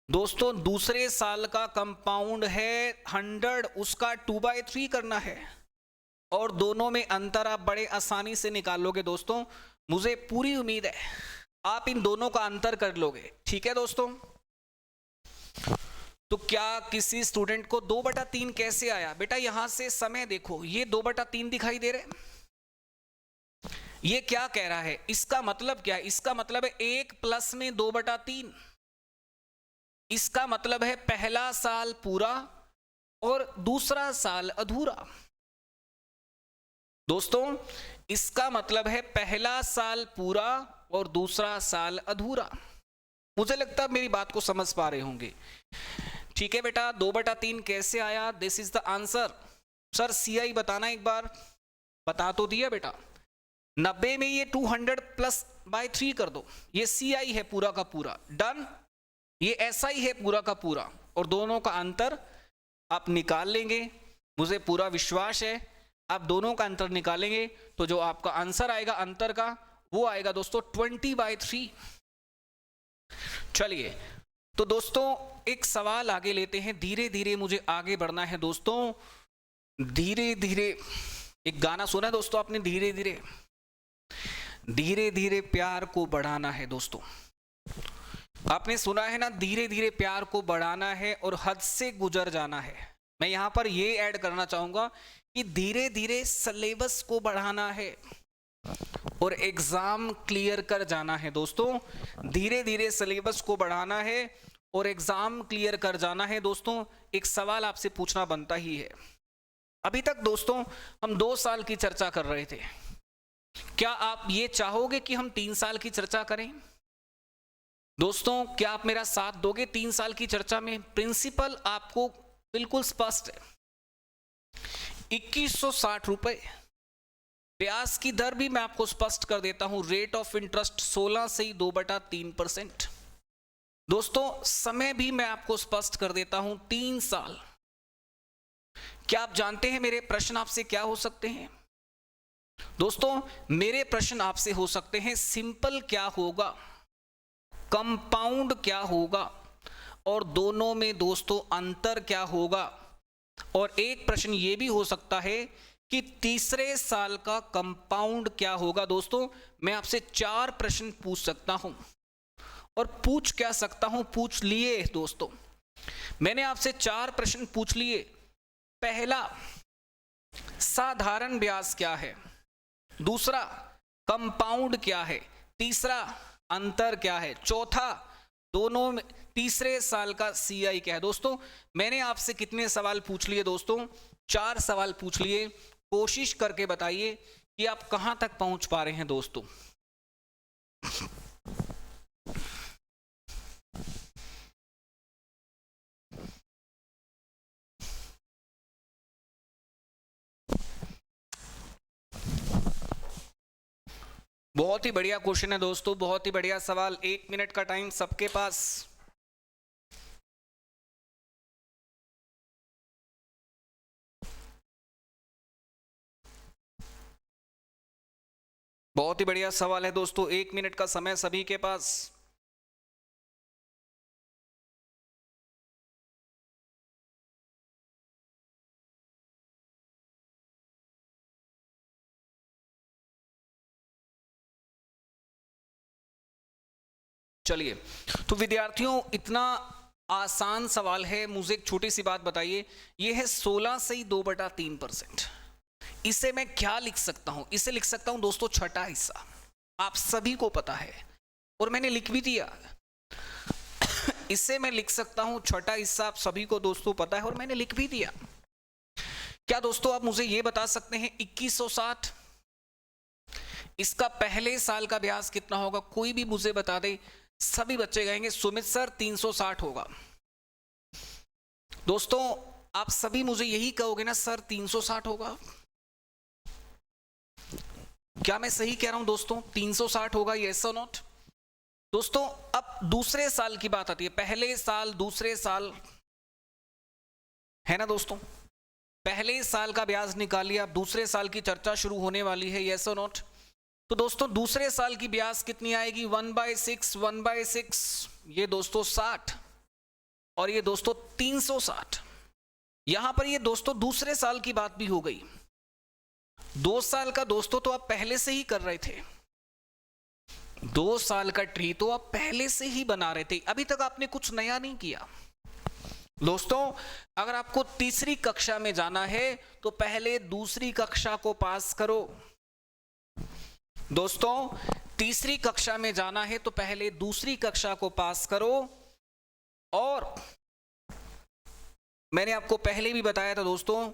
दोस्तों दूसरे साल का कंपाउंड है 100, उसका 2/3 करना है, और दोनों में अंतर आप बड़े आसानी से निकाल लोगे दोस्तों। मुझे पूरी उम्मीद है आप इन दोनों का अंतर कर लोगे, ठीक है दोस्तों। तो क्या किसी स्टूडेंट को 2/3 कैसे आया? बेटा यहां से समय देखो, ये 2/3 दिखाई दे रहे, ये क्या कह रहा है? इसका मतलब क्या है? इसका मतलब है 1 प्लस में 2/3। इसका मतलब है पहला साल पूरा और दूसरा साल अधूरा। दोस्तों इसका मतलब है पहला साल पूरा और दूसरा साल अधूरा। मुझे लगता है मेरी बात को समझ पा रहे होंगे। ठीक है बेटा, 2/3 कैसे आया? This is the answer. Sir CI बताना एक बार, बता तो दिया बेटा। 90 में ये 200 प्लस बाय 3 कर दो, ये CI है पूरा का पूरा, डन। ये SI है पूरा का पूरा, और दोनों का अंतर आप निकाल लेंगे, मुझे पूरा विश्वास है आप दोनों का अंतर निकालेंगे तो जो आपका आंसर आएगा अंतर का, वो आएगा दोस्तों 20/3। चलिए तो दोस्तों एक सवाल आगे लेते हैं, धीरे धीरे मुझे आगे बढ़ना है दोस्तों, धीरे धीरे। एक गाना सुना है दोस्तों आपने, धीरे धीरे, धीरे धीरे प्यार को बढ़ाना है दोस्तों। आपने सुना है ना, धीरे धीरे प्यार को बढ़ाना है और हद से गुजर जाना है। मैं यहां पर ये ऐड करना चाहूंगा कि धीरे धीरे सिलेबस को बढ़ाना है और एग्जाम क्लियर कर जाना है दोस्तों। धीरे धीरे सिलेबस को बढ़ाना है और एग्जाम क्लियर कर जाना है दोस्तों। एक सवाल आपसे पूछना बनता ही है। अभी तक दोस्तों हम 2 साल की चर्चा कर रहे थे, क्या आप ये चाहोगे कि हम 3 साल की चर्चा करें? दोस्तों क्या आप मेरा साथ दोगे 3 साल की चर्चा में? प्रिंसिपल आपको बिल्कुल स्पष्ट है, 2160 रुपए। ब्याज की दर भी मैं आपको स्पष्ट कर देता हूं, रेट ऑफ इंटरेस्ट 16 से ही 2/3%। दोस्तों समय भी मैं आपको स्पष्ट कर देता हूं, 3 साल। क्या आप जानते हैं मेरे प्रश्न आपसे क्या हो सकते हैं? दोस्तों मेरे प्रश्न आपसे हो सकते हैं, सिंपल क्या होगा, कंपाउंड क्या होगा, और दोनों में दोस्तों अंतर क्या होगा। और एक प्रश्न ये भी हो सकता है कि तीसरे साल का कंपाउंड क्या होगा दोस्तों। मैं आपसे 4 प्रश्न पूछ सकता हूं, और पूछ क्या सकता हूं, पूछ लिए दोस्तों। मैंने आपसे 4 प्रश्न पूछ लिए। पहला, साधारण ब्याज क्या है। दूसरा, कंपाउंड क्या है। तीसरा, अंतर क्या है। चौथा, दोनों में तीसरे साल का सीआई क्या है। दोस्तों मैंने आपसे कितने सवाल पूछ लिए दोस्तों, 4 सवाल पूछ लिए। कोशिश करके बताइए कि आप कहां तक पहुंच पा रहे हैं दोस्तों। बहुत ही बढ़िया क्वेश्चन है दोस्तों, बहुत ही बढ़िया सवाल। 1 मिनट का टाइम सबके पास। बहुत ही बढ़िया सवाल है दोस्तों, 1 मिनट का समय सभी के पास। चलिए, तो विद्यार्थियों इतना आसान सवाल है। मुझे एक छोटी सी बात बताइए, ये है 16 से ही 2/3%। इसे मैं क्या लिख सकता हूं, इसे लिख सकता हूं दोस्तों छठा हिस्सा। आप सभी को पता है और मैंने लिख भी दिया। इसे मैं लिख सकता हूं छठा हिस्सा, आप सभी को दोस्तों पता है और मैंने लिख भी दिया। क्या दोस्तों आप मुझे यह बता सकते हैं 2160, इसका पहले साल का ब्याज कितना होगा। कोई भी मुझे बता दे। सभी बच्चे कहेंगे सुमित सर 360 होगा। दोस्तों आप सभी मुझे यही कहोगे ना, सर 360 होगा। क्या मैं सही कह रहा हूं दोस्तों, 360 होगा, यस और नॉट। दोस्तों अब दूसरे साल की बात आती है। पहले साल, दूसरे साल, है ना दोस्तों। पहले साल का ब्याज निकालिए, अब दूसरे साल की चर्चा शुरू होने वाली है, यस और नॉट। तो दोस्तों दूसरे साल की ब्याज कितनी आएगी, 1/6, 1/6, ये दोस्तों 60, और ये दोस्तों 360। यहां पर ये दोस्तों दूसरे साल की बात भी हो गई। 2 साल का दोस्तों तो आप पहले से ही कर रहे थे। 2 साल का ट्री तो आप पहले से ही बना रहे थे, अभी तक आपने कुछ नया नहीं किया। दोस्तों अगर आपको तीसरी कक्षा में जाना है तो पहले दूसरी कक्षा को पास करो। दोस्तों तीसरी कक्षा में जाना है तो पहले दूसरी कक्षा को पास करो। और मैंने आपको पहले भी बताया था दोस्तों,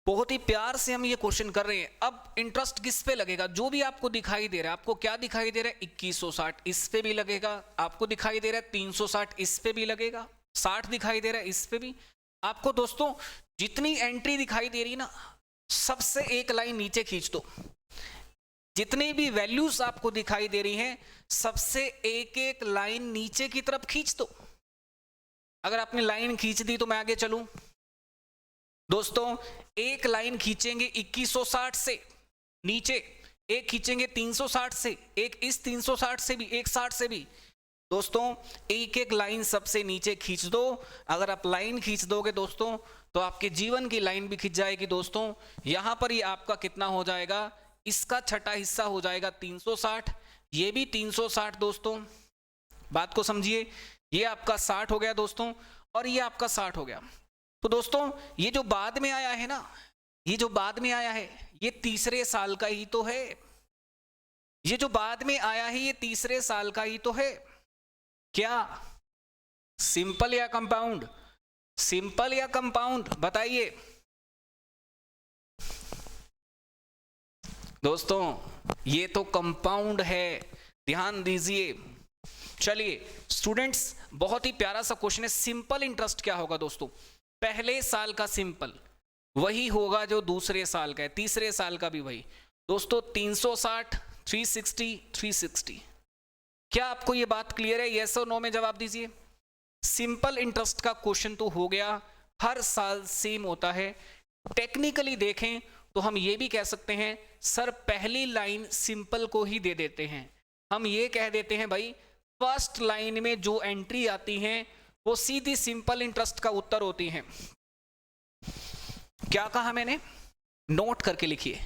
बहुत ही प्यार से हम ये क्वेश्चन कर रहे हैं। अब इंटरेस्ट किस पे लगेगा, जो भी आपको दिखाई दे रहा है। आपको क्या दिखाई दे रहा है, 2160, इस पे भी लगेगा। आपको दिखाई दे रहा है 360, इस पे भी लगेगा। 60 दिखाई दे रहा है, इस पे भी। आपको दोस्तों जितनी एंट्री दिखाई दे रही ना, सबसे एक लाइन नीचे खींच दो। जितनी भी वैल्यूज आपको दिखाई दे रही हैं, सबसे एक एक लाइन नीचे की तरफ खींच दो। अगर आपने लाइन खींच दी तो मैं आगे चलूं। दोस्तों एक लाइन खींचेंगे 2160 से नीचे, एक खींचेंगे 360 से, एक इस 360 से भी, एक 60 से भी। दोस्तों एक एक लाइन सबसे नीचे खींच दो। अगर आप लाइन खींच दोगे दोस्तों तो आपके जीवन की लाइन भी खींच जाएगी। दोस्तों यहां पर ये आपका कितना हो जाएगा, इसका छठा हिस्सा हो जाएगा 360, ये भी 360। दोस्तों बात को समझिए, ये आपका 60 हो गया दोस्तों, और ये आपका 60 हो गया। तो दोस्तों ये जो बाद में आया है ना, ये जो बाद में आया है, ये तीसरे साल का ही तो है। ये जो बाद में आया है ये तीसरे साल का ही तो है। क्या सिंपल या कंपाउंड, सिंपल या कंपाउंड, बताइए दोस्तों। ये तो कंपाउंड है, ध्यान दीजिए। चलिए स्टूडेंट्स, बहुत ही प्यारा सा क्वेश्चन है। सिंपल इंटरेस्ट क्या होगा दोस्तों, पहले साल का सिंपल वही होगा जो दूसरे साल का है, तीसरे साल का भी वही। दोस्तों 360, 360, 360। क्या आपको ये बात क्लियर है, यस और नो में जवाब दीजिए। सिंपल इंटरेस्ट का क्वेश्चन तो हो गया, हर साल सेम होता है। टेक्निकली देखें तो हम ये भी कह सकते हैं सर पहली लाइन सिंपल को ही दे देते हैं। हम ये कह देते हैं भाई फर्स्ट लाइन में जो एंट्री आती हैं वो सीधी सिंपल इंटरेस्ट का उत्तर होती हैं। क्या कहा मैंने, नोट करके लिखिए,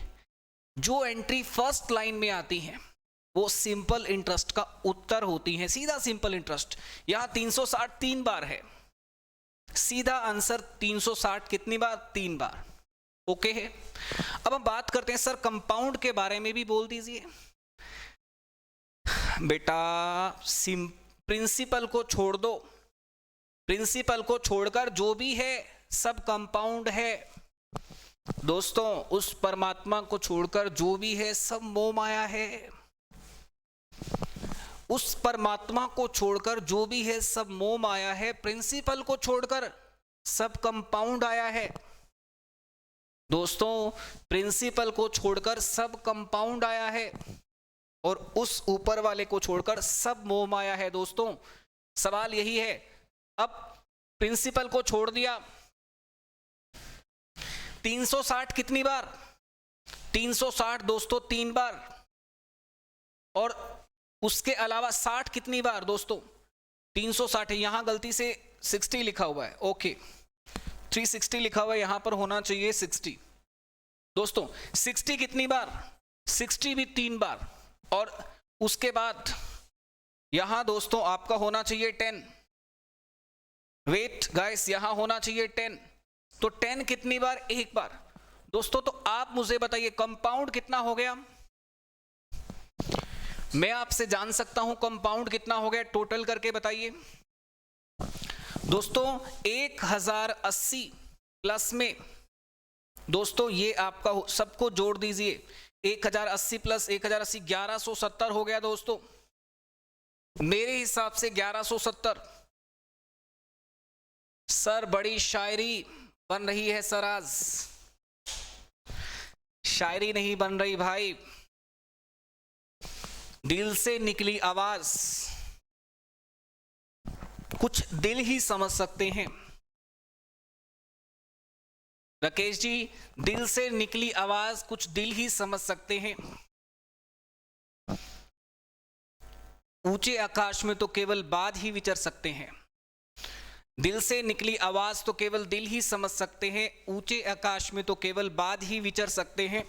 जो एंट्री फर्स्ट लाइन में आती है वो सिंपल इंटरेस्ट का उत्तर होती है, सीधा सिंपल इंटरेस्ट। यहां 360 3 बार है, सीधा आंसर 360 कितनी बार? 3 बार। ओके है। अब हम बात करते हैं सर कंपाउंड के बारे में भी बोल दीजिए। बेटा प्रिंसिपल को छोड़ दो, प्रिंसिपल को छोड़कर जो भी है सब कंपाउंड है दोस्तों। उस परमात्मा को छोड़कर जो भी है सब मोह माया है। उस परमात्मा को छोड़कर जो भी है सब मोह माया है। प्रिंसिपल को छोड़कर सब कंपाउंड आया है दोस्तों। प्रिंसिपल को छोड़कर सब कंपाउंड आया है और उस ऊपर वाले को छोड़कर सब मोह माया है दोस्तों। सवाल यही है। अब प्रिंसिपल को छोड़ दिया, 360 कितनी बार? 360 दोस्तों 3 बार। और उसके अलावा 60 कितनी बार दोस्तों? 360 है, यहां गलती से 60 लिखा हुआ है। ओके 360 लिखा हुआ है, यहां पर होना चाहिए 60 दोस्तों। 60 कितनी बार? 60 भी 3 बार। और उसके बाद यहां दोस्तों आपका होना चाहिए 10। वेट गाइस, यहां होना चाहिए 10। तो 10 कितनी बार? 1 बार दोस्तों। तो आप मुझे बताइए कंपाउंड कितना हो गया? मैं आपसे जान सकता हूं कंपाउंड कितना हो गया? टोटल करके बताइए दोस्तों। 1080 प्लस में दोस्तों ये आपका सबको जोड़ दीजिए। 1080 प्लस 1080 1170 हो गया दोस्तों। मेरे हिसाब से 1170। सर बड़ी शायरी बन रही है सर, आज शायरी नहीं बन रही भाई, दिल से निकली आवाज। कुछ दिल ही समझ सकते हैं राकेश जी, दिल से निकली आवाज कुछ दिल ही समझ सकते हैं। ऊंचे आकाश में तो केवल बात ही विचर सकते हैं। दिल से निकली आवाज तो केवल दिल ही समझ सकते हैं, ऊंचे आकाश में तो केवल बात ही विचर सकते हैं।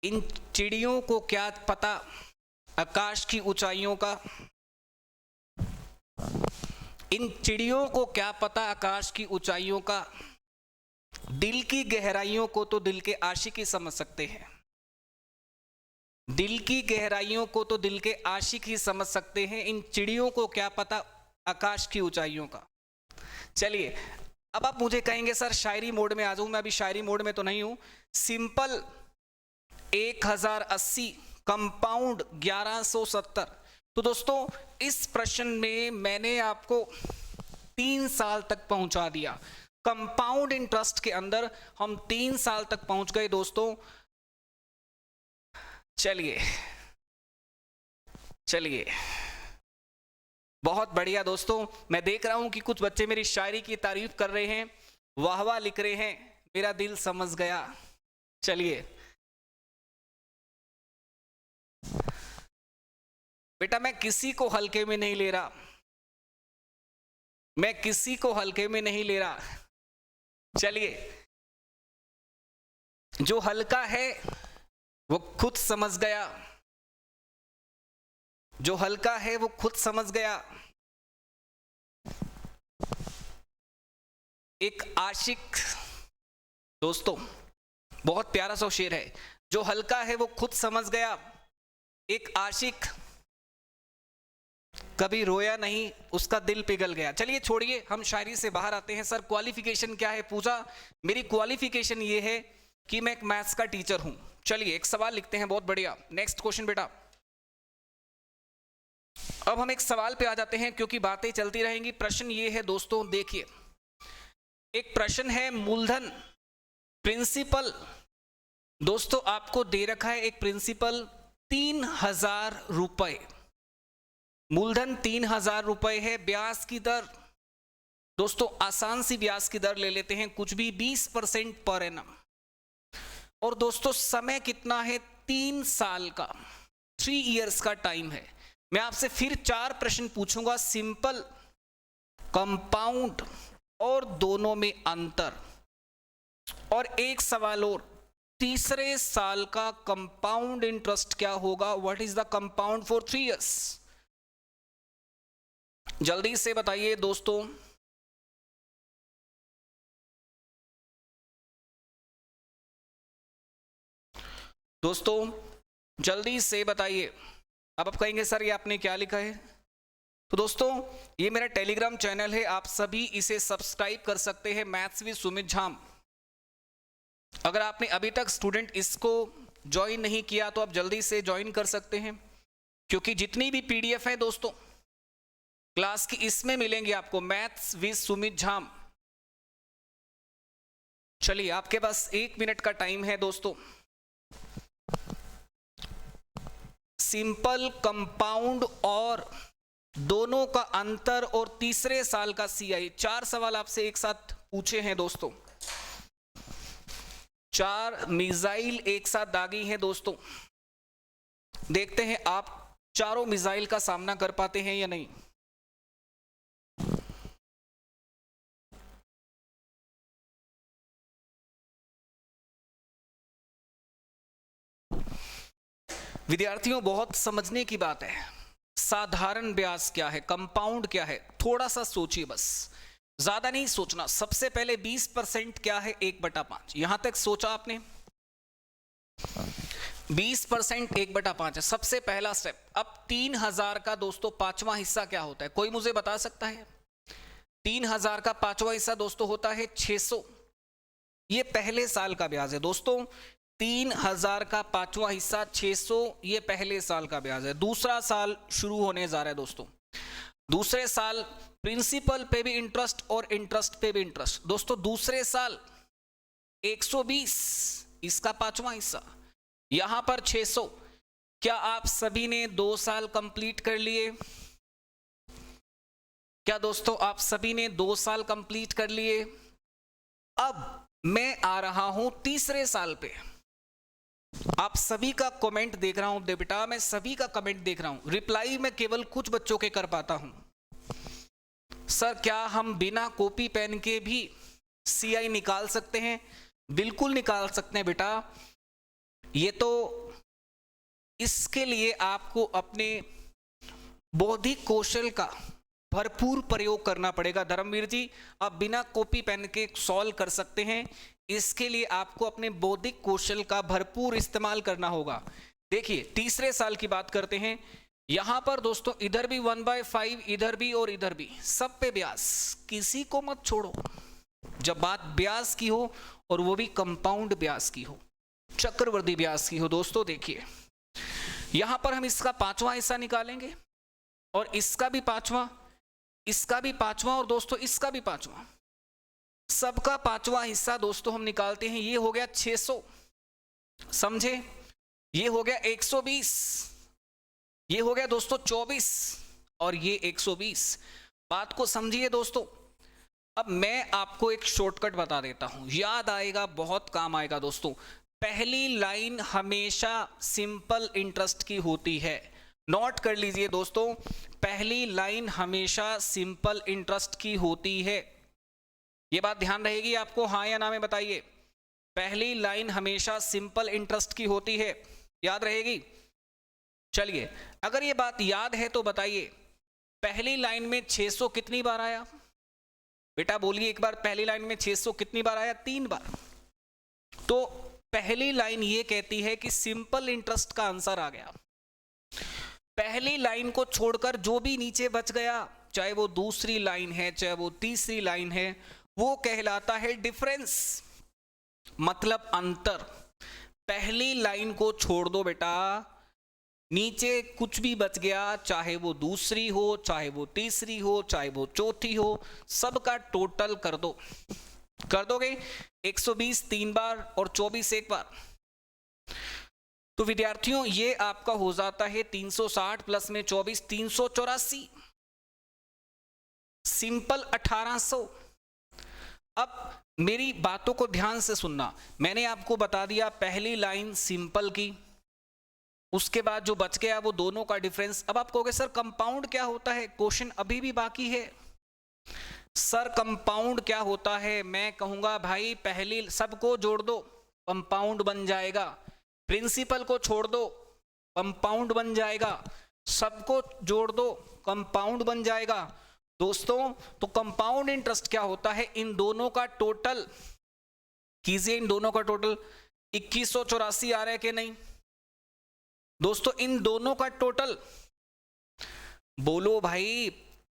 इन चिड़ियों को क्या पता आकाश की ऊंचाइयों का, इन चिड़ियों को क्या पता आकाश की ऊंचाइयों का। दिल की गहराइयों को तो दिल के आशिक ही समझ सकते हैं। दिल की गहराइयों को तो दिल के आशिक ही समझ सकते हैं, इन चिड़ियों को क्या पता आकाश की ऊंचाइयों का। चलिए अब आप मुझे कहेंगे सर शायरी मोड में आ जाऊं, मैं अभी शायरी मोड में तो नहीं हूं। Simple 1080 compound 1170। तो दोस्तों इस प्रश्न में मैंने आपको 3 साल तक पहुंचा दिया। कंपाउंड इंटरेस्ट के अंदर हम 3 साल तक पहुंच गए दोस्तों। चलिए चलिए बहुत बढ़िया दोस्तों। मैं देख रहा हूं कि कुछ बच्चे मेरी शायरी की तारीफ कर रहे हैं, वाह वाह लिख रहे हैं, मेरा दिल समझ गया। चलिए बेटा मैं किसी को हल्के में नहीं ले रहा, मैं किसी को हल्के में नहीं ले रहा। चलिए जो हल्का है वो खुद समझ गया, जो हल्का है वो खुद समझ गया। एक आशिक दोस्तों, बहुत प्यारा सा शेर है, जो हल्का है वो खुद समझ गया। एक आशिक कभी रोया नहीं, उसका दिल पिघल गया। चलिए छोड़िए, हम शायरी से बाहर आते हैं। सर क्वालिफिकेशन क्या है? पूजा मेरी क्वालिफिकेशन ये है कि मैं एक मैथ्स का टीचर हूं। चलिए एक सवाल लिखते हैं, बहुत बढ़िया। नेक्स्ट क्वेश्चन बेटा। अब हम एक सवाल पे आ जाते हैं क्योंकि बातें चलती रहेंगी। प्रश्न ये है दोस्तों, देखिए एक प्रश्न है मूलधन प्रिंसिपल। दोस्तों आपको दे रखा है एक प्रिंसिपल 3000 रुपए, मूलधन 3000 रुपए है। ब्याज की दर दोस्तों आसान सी ब्याज की दर ले लेते हैं, कुछ भी 20% पर एनम। और दोस्तों समय कितना है? 3 साल का, 3 इयर्स का टाइम है। मैं आपसे फिर 4 प्रश्न पूछूंगा, सिंपल, कंपाउंड और दोनों में अंतर। और एक सवाल और, तीसरे साल का कंपाउंड इंटरेस्ट क्या होगा? What is the compound for 3 years? जल्दी से बताइए दोस्तों। दोस्तों जल्दी से बताइए। अब आप कहेंगे सर ये आपने क्या लिखा है? तो दोस्तों ये मेरा टेलीग्राम चैनल है, आप सभी इसे सब्सक्राइब कर सकते हैं, मैथ्स विद सुमित झाम। अगर आपने अभी तक स्टूडेंट इसको ज्वाइन नहीं किया तो आप जल्दी से ज्वाइन कर सकते हैं, क्योंकि जितनी भी पीडीएफ है दोस्तों क्लास की इसमें मिलेंगे आपको, मैथ्स विद सुमित झाम। चलिए आपके पास 1 मिनट का टाइम है दोस्तों। सिंपल, कंपाउंड और दोनों का अंतर और तीसरे साल का सीआई, 4 सवाल आपसे एक साथ पूछे हैं दोस्तों। 4 मिसाइल एक साथ दागी हैं दोस्तों। देखते हैं आप चारों मिसाइल का सामना कर पाते हैं या नहीं। विद्यार्थियों बहुत समझने की बात है, साधारण ब्याज क्या है, कंपाउंड क्या है, थोड़ा सा सोचिए, बस ज्यादा नहीं सोचना। सबसे पहले 20% क्या है? 1/5। यहां तक सोचा आपने? 20% 1/5 है, सबसे पहला स्टेप। अब 3000 का दोस्तों 5वां हिस्सा क्या होता है? कोई मुझे बता सकता है? 3000 का 5वां हिस्सा दोस्तों होता है 600। ये पहले साल का ब्याज है दोस्तों। 3000 का 5वां हिस्सा 600, ये पहले साल का ब्याज है। दूसरा साल शुरू होने जा रहा है दोस्तों। दूसरे साल प्रिंसिपल पे भी इंटरेस्ट और इंटरेस्ट पे भी इंटरेस्ट। दोस्तों दूसरे साल 120, इसका 5वां हिस्सा, यहां पर 600। क्या आप सभी ने 2 साल कंप्लीट कर लिए? क्या दोस्तों आप सभी ने 2 साल कंप्लीट कर लिए? अब मैं आ रहा हूं तीसरे साल पे। आप सभी का कमेंट देख रहा हूं बेटा, मैं सभी का कमेंट देख रहा हूं। रिप्लाई मैं केवल कुछ बच्चों के कर पाता हूं। सर क्या हम बिना कॉपी पेन के भी सीआई निकाल सकते हैं? बिल्कुल निकाल सकते हैं बेटा। ये तो इसके लिए आपको अपने बौद्धिक कौशल का भरपूर प्रयोग करना पड़ेगा। धर्मवीर जी आप बिना कॉपी पेन के सॉल्व कर सकते हैं, इसके लिए आपको अपने बौद्धिक कौशल का भरपूर इस्तेमाल करना होगा। देखिए तीसरे साल की बात करते हैं। यहां पर दोस्तों इधर भी 1/5, इधर भी और इधर भी, सब पे ब्याज, किसी को मत छोड़ो। जब बात ब्याज की हो और वो भी कंपाउंड ब्याज की हो, चक्रवृद्धि ब्याज की हो दोस्तों, देखिए यहां पर हम इसका 5वां हिस्सा निकालेंगे और इसका भी 5वां, इसका भी 5वां और दोस्तों इसका भी 5वां, सबका 5वां हिस्सा दोस्तों हम निकालते हैं। ये हो गया 600, समझे? ये हो गया 120, ये हो गया दोस्तों 24 और ये 120। बात को समझिए दोस्तों। अब मैं आपको एक शॉर्टकट बता देता हूं, याद आएगा, बहुत काम आएगा दोस्तों। पहली लाइन हमेशा सिंपल इंटरेस्ट की होती है, नोट कर लीजिए दोस्तों। पहली लाइन हमेशा सिंपल इंटरेस्ट की होती है, ये बात ध्यान रहेगी आपको, हाँ या ना में बताइए। पहली लाइन हमेशा सिंपल इंटरेस्ट की होती है, याद रहेगी? चलिए अगर ये बात याद है तो बताइए पहली लाइन में 600 कितनी बार आया? बेटा बोलिए एक बार, पहली लाइन में 600 कितनी बार आया? 3 बार। तो पहली लाइन ये कहती है कि सिंपल इंटरेस्ट का आंसर आ गया। पहली लाइन को छोड़कर जो भी नीचे बच गया, चाहे वो दूसरी लाइन है चाहे वो तीसरी लाइन है, वो कहलाता है डिफरेंस, मतलब अंतर। पहली लाइन को छोड़ दो बेटा, नीचे कुछ भी बच गया, चाहे वो दूसरी हो चाहे वो तीसरी हो चाहे वो चौथी हो, सबका टोटल कर दो। कर दोगे? 120 3 बार और 24 1 बार। तो विद्यार्थियों ये आपका हो जाता है 360 प्लस में 24 384, सिंपल 1800। अब मेरी बातों को ध्यान से सुनना, मैंने आपको बता दिया पहली लाइन सिंपल की, उसके बाद जो बच गया वो दोनों का डिफरेंस। अब आप कहोगे सर कंपाउंड क्या होता है? क्वेश्चन अभी भी बाकी है। सर कंपाउंड क्या होता है? मैं कहूंगा भाई पहली सबको जोड़ दो, कंपाउंड बन जाएगा। प्रिंसिपल को छोड़ दो, कंपाउंड बन जाएगा। सबको जोड़ दो, कंपाउंड बन जाएगा। दोस्तों तो कंपाउंड इंटरेस्ट क्या होता है? इन दोनों का टोटल कीजिए, इन दोनों का टोटल 2184 आ रहा है कि नहीं दोस्तों? इन दोनों का टोटल बोलो भाई।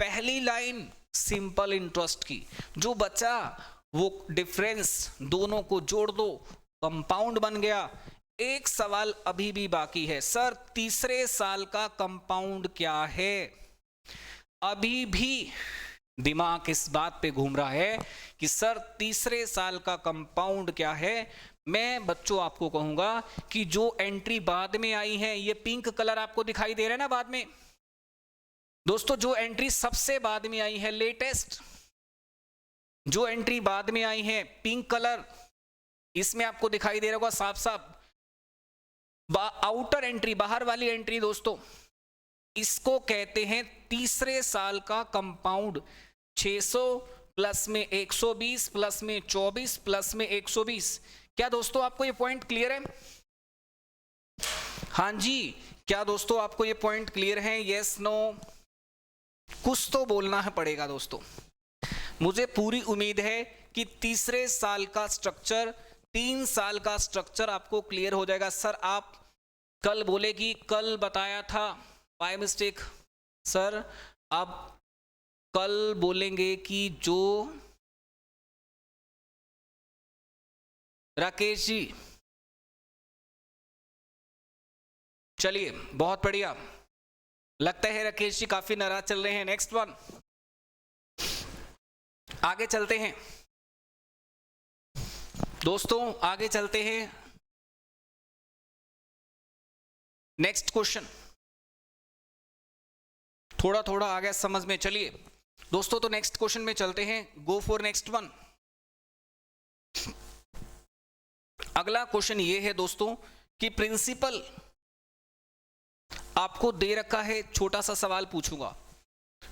पहली लाइन सिंपल इंटरेस्ट की, जो बचा वो डिफरेंस, दोनों को जोड़ दो, कंपाउंड बन गया। एक सवाल अभी भी बाकी है, सर तीसरे साल का कंपाउंड क्या है? अभी भी दिमाग इस बात पे घूम रहा है कि सर तीसरे साल का कंपाउंड क्या है। मैं बच्चों आपको कहूंगा कि जो एंट्री बाद में आई है, ये पिंक कलर आपको दिखाई दे रहा है ना बाद में दोस्तों, जो एंट्री सबसे बाद में आई है, लेटेस्ट जो एंट्री बाद में आई है, पिंक कलर, इसमें आपको दिखाई दे रहा होगा साफ साफ आउटर एंट्री, बाहर वाली एंट्री दोस्तों, इसको कहते हैं तीसरे साल का कंपाउंड। 600 प्लस में 120 प्लस में 24 प्लस में 120। क्या दोस्तों आपको ये पॉइंट क्लियर है? हाँ जी, क्या दोस्तों आपको ये पॉइंट क्लियर है? Yes no? कुछ तो बोलना है पड़ेगा दोस्तों। मुझे पूरी उम्मीद है कि तीसरे साल का स्ट्रक्चर, 3 साल का स्ट्रक्चर आपको क्लियर हो जाएगा। सर आप कल बोले कि कल बताया था बाय मिस्टेक। सर आप कल बोलेंगे कि जो राकेश जी, चलिए बहुत बढ़िया, लगता है राकेश जी काफी नाराज चल रहे हैं। नेक्स्ट वन, आगे चलते हैं दोस्तों, आगे चलते हैं। नेक्स्ट क्वेश्चन थोड़ा थोड़ा आ गया समझ में। चलिए दोस्तों तो नेक्स्ट क्वेश्चन में चलते हैं। Go for next one. अगला क्वेश्चन ये है दोस्तों कि प्रिंसिपल आपको दे रखा है, छोटा सा सवाल पूछूंगा।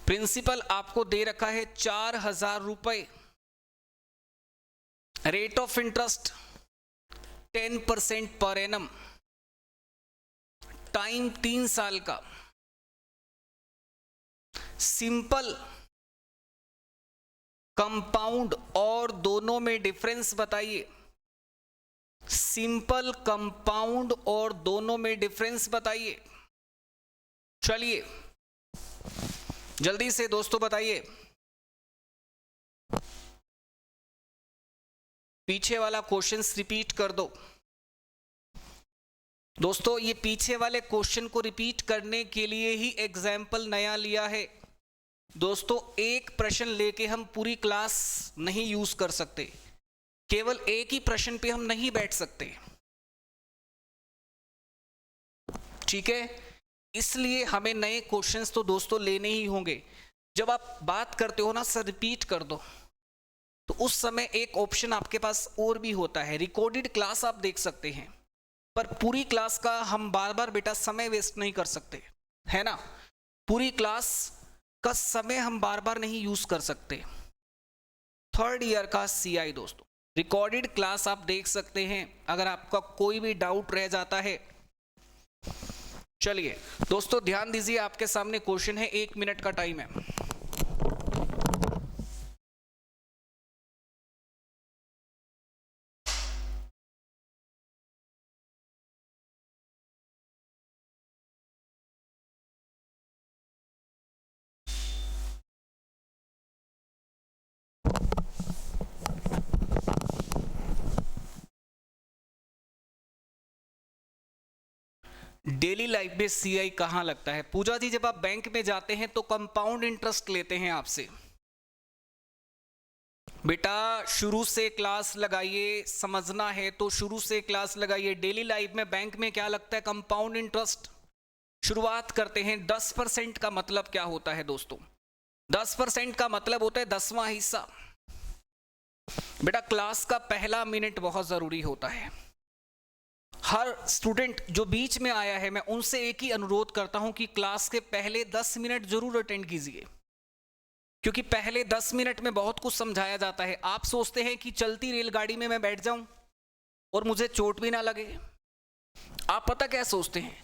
प्रिंसिपल आपको दे रखा है 4000 रुपए, rate of interest 10% per annum, time 3 साल का, सिंपल, कंपाउंड और दोनों में डिफरेंस बताइए। सिंपल, कंपाउंड और दोनों में डिफरेंस बताइए। चलिए जल्दी से दोस्तों बताइए। पीछे वाला क्वेश्चन रिपीट कर दो दोस्तों। ये पीछे वाले क्वेश्चन को रिपीट करने के लिए ही एग्जाम्पल नया लिया है दोस्तों। एक प्रश्न लेके हम पूरी क्लास नहीं यूज कर सकते, केवल एक ही प्रश्न पे हम नहीं बैठ सकते, ठीक है? इसलिए हमें नए क्वेश्चंस तो दोस्तों लेने ही होंगे। जब आप बात करते हो ना सर रिपीट कर दो, तो उस समय एक ऑप्शन आपके पास और भी होता है, रिकॉर्डेड क्लास आप देख सकते हैं, पर पूरी क्लास का हम बार बार बेटा समय वेस्ट नहीं कर सकते, है ना? पूरी क्लास का समय हम बार बार नहीं यूज कर सकते। 3rd ईयर का CI दोस्तों, रिकॉर्डेड क्लास आप देख सकते हैं अगर आपका कोई भी डाउट रह जाता है। चलिए दोस्तों ध्यान दीजिए, आपके सामने क्वेश्चन है, 1 मिनट का टाइम है। डेली लाइफ में CI कहां लगता है? पूजा जी जब आप बैंक में जाते हैं तो कंपाउंड इंटरेस्ट लेते हैं आपसे। बेटा शुरू से क्लास लगाइए, समझना है तो शुरू से क्लास लगाइए। डेली लाइफ में बैंक में क्या लगता है? Compound interest. शुरुआत करते हैं। 10% का मतलब क्या होता है दोस्तों? 10% का मतलब होता है 10वां हिस्सा। बेटा क्लास का पहला मिनट बहुत जरूरी होता है। हर स्टूडेंट जो बीच में आया है, मैं उनसे एक ही अनुरोध करता हूं कि क्लास के पहले 10 मिनट जरूर अटेंड कीजिए, क्योंकि पहले 10 मिनट में बहुत कुछ समझाया जाता है। आप सोचते हैं कि चलती रेलगाड़ी में मैं बैठ जाऊं और मुझे चोट भी ना लगे। आप पता क्या सोचते हैं,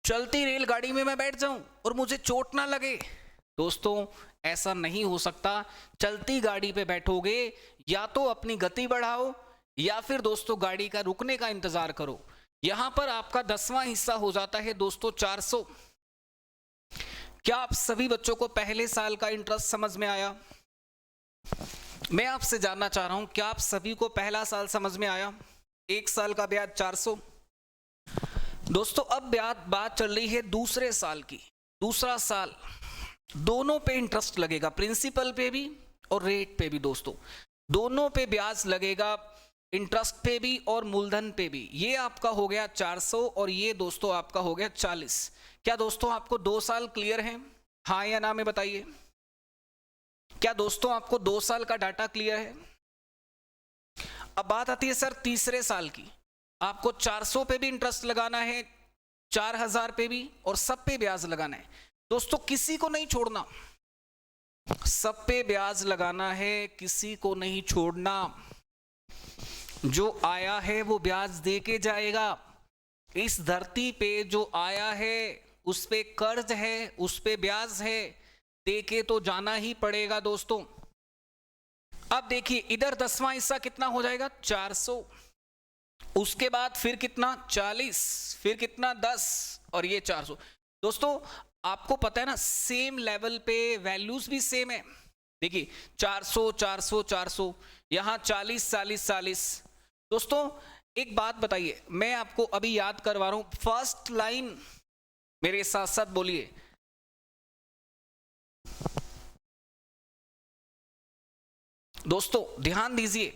चलती रेलगाड़ी में मैं बैठ जाऊं और मुझे चोट ना लगे। दोस्तों ऐसा नहीं हो सकता। चलती गाड़ी पे बैठोगे या तो अपनी गति बढ़ाओ या फिर दोस्तों गाड़ी का रुकने का इंतजार करो। यहां पर आपका 10वां हिस्सा हो जाता है दोस्तों 400। क्या आप सभी बच्चों को पहले साल का इंटरेस्ट समझ में आया? मैं आपसे जानना चाह रहा हूं, क्या आप सभी को पहला साल समझ में आया? 1 साल का ब्याज 400। दोस्तों अब बात चल रही है दूसरे साल की। दूसरा साल दोनों पे इंटरेस्ट लगेगा, प्रिंसिपल पे भी और रेट पे भी। दोस्तों दोनों पे ब्याज लगेगा, इंटरेस्ट पे भी और मूलधन पे भी। ये आपका हो गया 400 और ये दोस्तों आपका हो गया 40। क्या दोस्तों आपको 2 साल क्लियर है? हाँ या ना में बताइए। क्या दोस्तों आपको 2 साल का डाटा क्लियर है? अब बात आती है सर तीसरे साल की। आपको 400 पे भी इंटरेस्ट लगाना है, 4000 पे भी, और सब पे ब्याज लगाना है। दोस्तों किसी को नहीं छोड़ना, सब पे ब्याज लगाना है, किसी को नहीं छोड़ना। जो आया है वो ब्याज दे के जाएगा। इस धरती पे जो आया है उस पे कर्ज है, उस पे ब्याज है, दे के तो जाना ही पड़ेगा दोस्तों। अब देखिए इधर 10वां हिस्सा कितना हो जाएगा? 400। उसके बाद फिर कितना? 40, फिर कितना? 10, और ये 400। दोस्तों आपको पता है ना, सेम लेवल पे वैल्यूज भी सेम है। देखिए 400 400 400, यहां 40 40 40। दोस्तों एक बात बताइए, मैं आपको अभी याद करवा रहा हूं, फर्स्ट लाइन मेरे साथ साथ बोलिए। दोस्तों ध्यान दीजिए,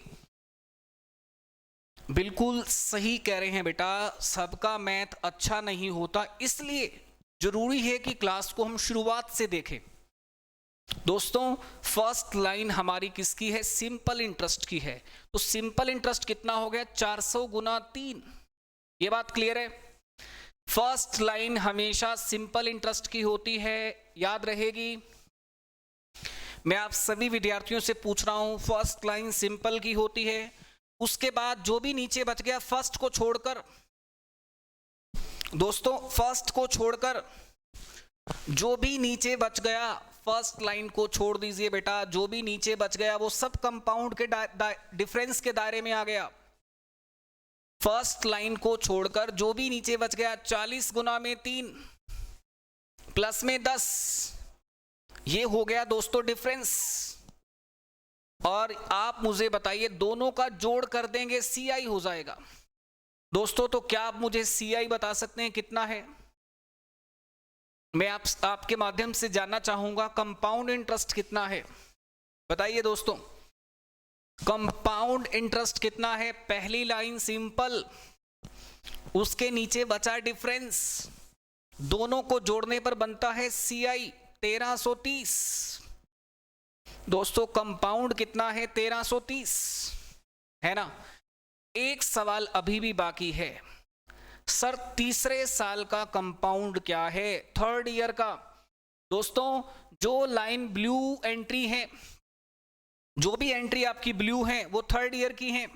बिल्कुल सही कह रहे हैं बेटा, सबका मैथ अच्छा नहीं होता, इसलिए जरूरी है कि क्लास को हम शुरुआत से देखें। दोस्तों फर्स्ट लाइन हमारी किसकी है? सिंपल इंटरेस्ट की है। तो सिंपल इंटरेस्ट कितना हो गया? 400 गुना 3। ये बात क्लियर है? फर्स्ट लाइन हमेशा सिंपल इंटरेस्ट की होती है, याद रहेगी। मैं आप सभी विद्यार्थियों से पूछ रहा हूं, फर्स्ट लाइन सिंपल की होती है। उसके बाद जो भी नीचे बच गया फर्स्ट को छोड़कर, दोस्तों फर्स्ट को छोड़कर जो भी नीचे बच गया, फर्स्ट लाइन को छोड़ दीजिए बेटा, जो भी नीचे बच गया वो सब कंपाउंड के डिफरेंस के दायरे में आ गया। फर्स्ट लाइन को छोड़कर जो भी नीचे बच गया, 40 गुना में 3 प्लस में 10, ये हो गया दोस्तों डिफरेंस। और आप मुझे बताइए, दोनों का जोड़ कर देंगे CI हो जाएगा। दोस्तों तो क्या आप मुझे CI बता सकते हैं कितना है? मैं आपके माध्यम से जानना चाहूंगा कंपाउंड इंटरेस्ट कितना है, बताइए दोस्तों। कंपाउंड इंटरेस्ट कितना है? पहली लाइन सिंपल, उसके नीचे बचा डिफरेंस, दोनों को जोड़ने पर बनता है CI 1330। दोस्तों कंपाउंड कितना है? 1330 है ना। एक सवाल अभी भी बाकी है, सर तीसरे साल का कंपाउंड क्या है? थर्ड ईयर का। दोस्तों जो लाइन ब्लू एंट्री है, जो भी एंट्री आपकी ब्लू है वो थर्ड ईयर की है।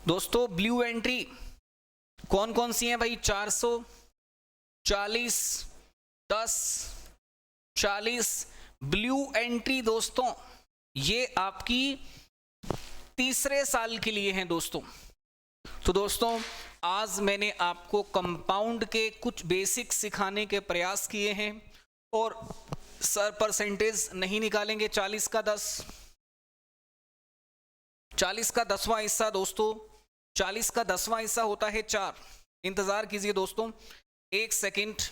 दोस्तों ब्लू एंट्री कौन कौन सी है भाई? 400, 40, 10, 40 ब्लू एंट्री दोस्तों ये आपकी तीसरे साल के लिए हैं दोस्तों। तो दोस्तों आज मैंने आपको कंपाउंड के कुछ बेसिक्स सिखाने के प्रयास किए हैं। और सर परसेंटेज नहीं निकालेंगे 40 का 10, 40 का 10वां हिस्सा दोस्तों, 40 का 10वां हिस्सा होता है 4। इंतजार कीजिए दोस्तों 1 सेकंड,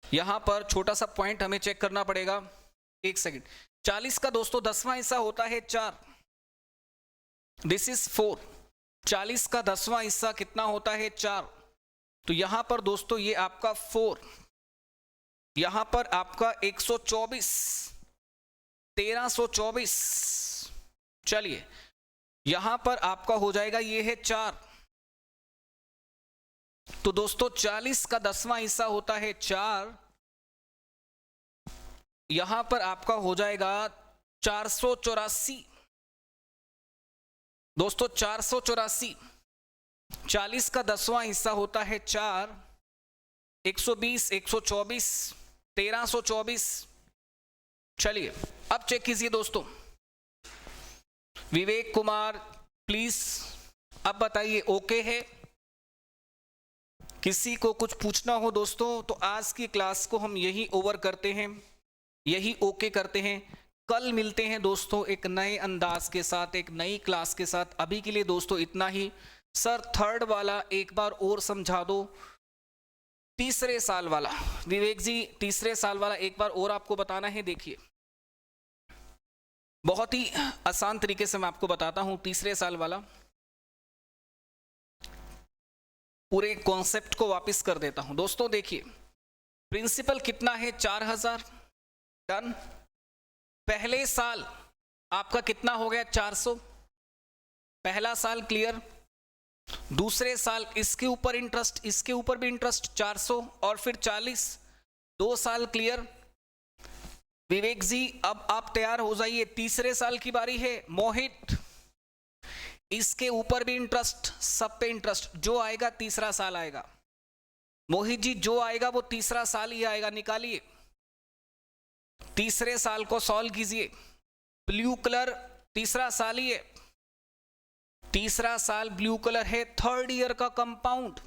यहां पर छोटा सा पॉइंट हमें चेक करना पड़ेगा। 1 सेकंड। 40 का दोस्तों 10वां हिस्सा होता है 4, दिस इज 4। 40 का 10वां हिस्सा कितना होता है? 4। तो यहां पर दोस्तों ये आपका 4, यहां पर आपका 124, 1324। चलिए यहां पर आपका हो जाएगा ये है 4। तो दोस्तों 40 का 10वां हिस्सा होता है 4, यहां पर आपका हो जाएगा 484 दोस्तों, 484। 40 का 10वां हिस्सा होता है 4, 120, 124, 1324। चलिए अब चेक कीजिए दोस्तों। विवेक कुमार प्लीज अब बताइए ओके है? किसी को कुछ पूछना हो दोस्तों तो आज की क्लास को हम यही ओवर करते हैं, यही ओके करते हैं। कल मिलते हैं दोस्तों एक नए अंदाज के साथ, एक नई क्लास के साथ। अभी के लिए दोस्तों इतना ही। सर थर्ड वाला एक बार और समझा दो, तीसरे साल वाला। विवेक जी तीसरे साल वाला एक बार और आपको बताना है। देखिए बहुत ही आसान तरीके से मैं आपको बताता हूं तीसरे साल वाला। पूरे कॉन्सेप्ट को वापस कर देता हूं दोस्तों। देखिए प्रिंसिपल कितना है 4000, डन। पहले साल आपका कितना हो गया 400, पहला साल क्लियर। दूसरे साल इसके ऊपर इंटरेस्ट, इसके ऊपर भी इंटरेस्ट 400 और फिर 40, 2 साल क्लियर। विवेक जी अब आप तैयार हो जाइए, तीसरे साल की बारी है। मोहित इसके ऊपर भी इंटरेस्ट, सब पे इंटरेस्ट, जो आएगा तीसरा साल आएगा। मोहित जी जो आएगा वो तीसरा साल ही आएगा, निकालिए। तीसरे साल को सॉल्व कीजिए। ब्लू कलर तीसरा साल ही है, तीसरा साल ब्लू कलर है। थर्ड ईयर का कंपाउंड,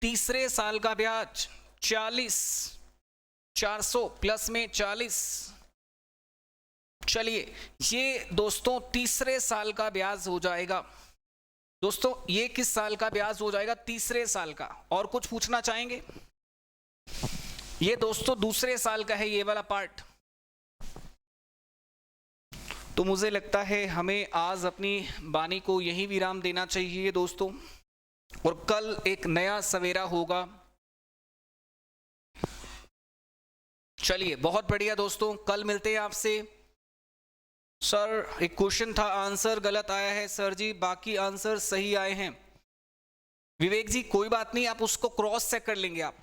तीसरे साल का ब्याज 40, 400 प्लस में 40। चलिए ये दोस्तों तीसरे साल का ब्याज हो जाएगा। दोस्तों ये किस साल का ब्याज हो जाएगा? तीसरे साल का। और कुछ पूछना चाहेंगे? ये दोस्तों दूसरे साल का है ये वाला पार्ट। तो मुझे लगता है हमें आज अपनी वाणी को यही विराम देना चाहिए दोस्तों, और कल एक नया सवेरा होगा। चलिए बहुत बढ़िया दोस्तों, कल मिलते हैं आपसे। सर एक क्वेश्चन था, आंसर गलत आया है। सर जी बाकी आंसर सही आए हैं। विवेक जी कोई बात नहीं, आप उसको क्रॉस चेक कर लेंगे आप,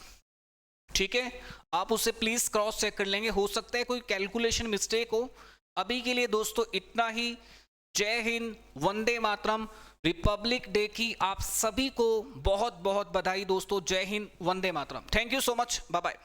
ठीक है? आप उसे प्लीज क्रॉस चेक कर लेंगे, हो सकता है कोई कैलकुलेशन मिस्टेक हो। अभी के लिए दोस्तों इतना ही। जय हिंद, वंदे मातरम। रिपब्लिक डे की आप सभी को बहुत बहुत बधाई दोस्तों। Jai Hind, Vande Mataram. Thank you so much, bye bye.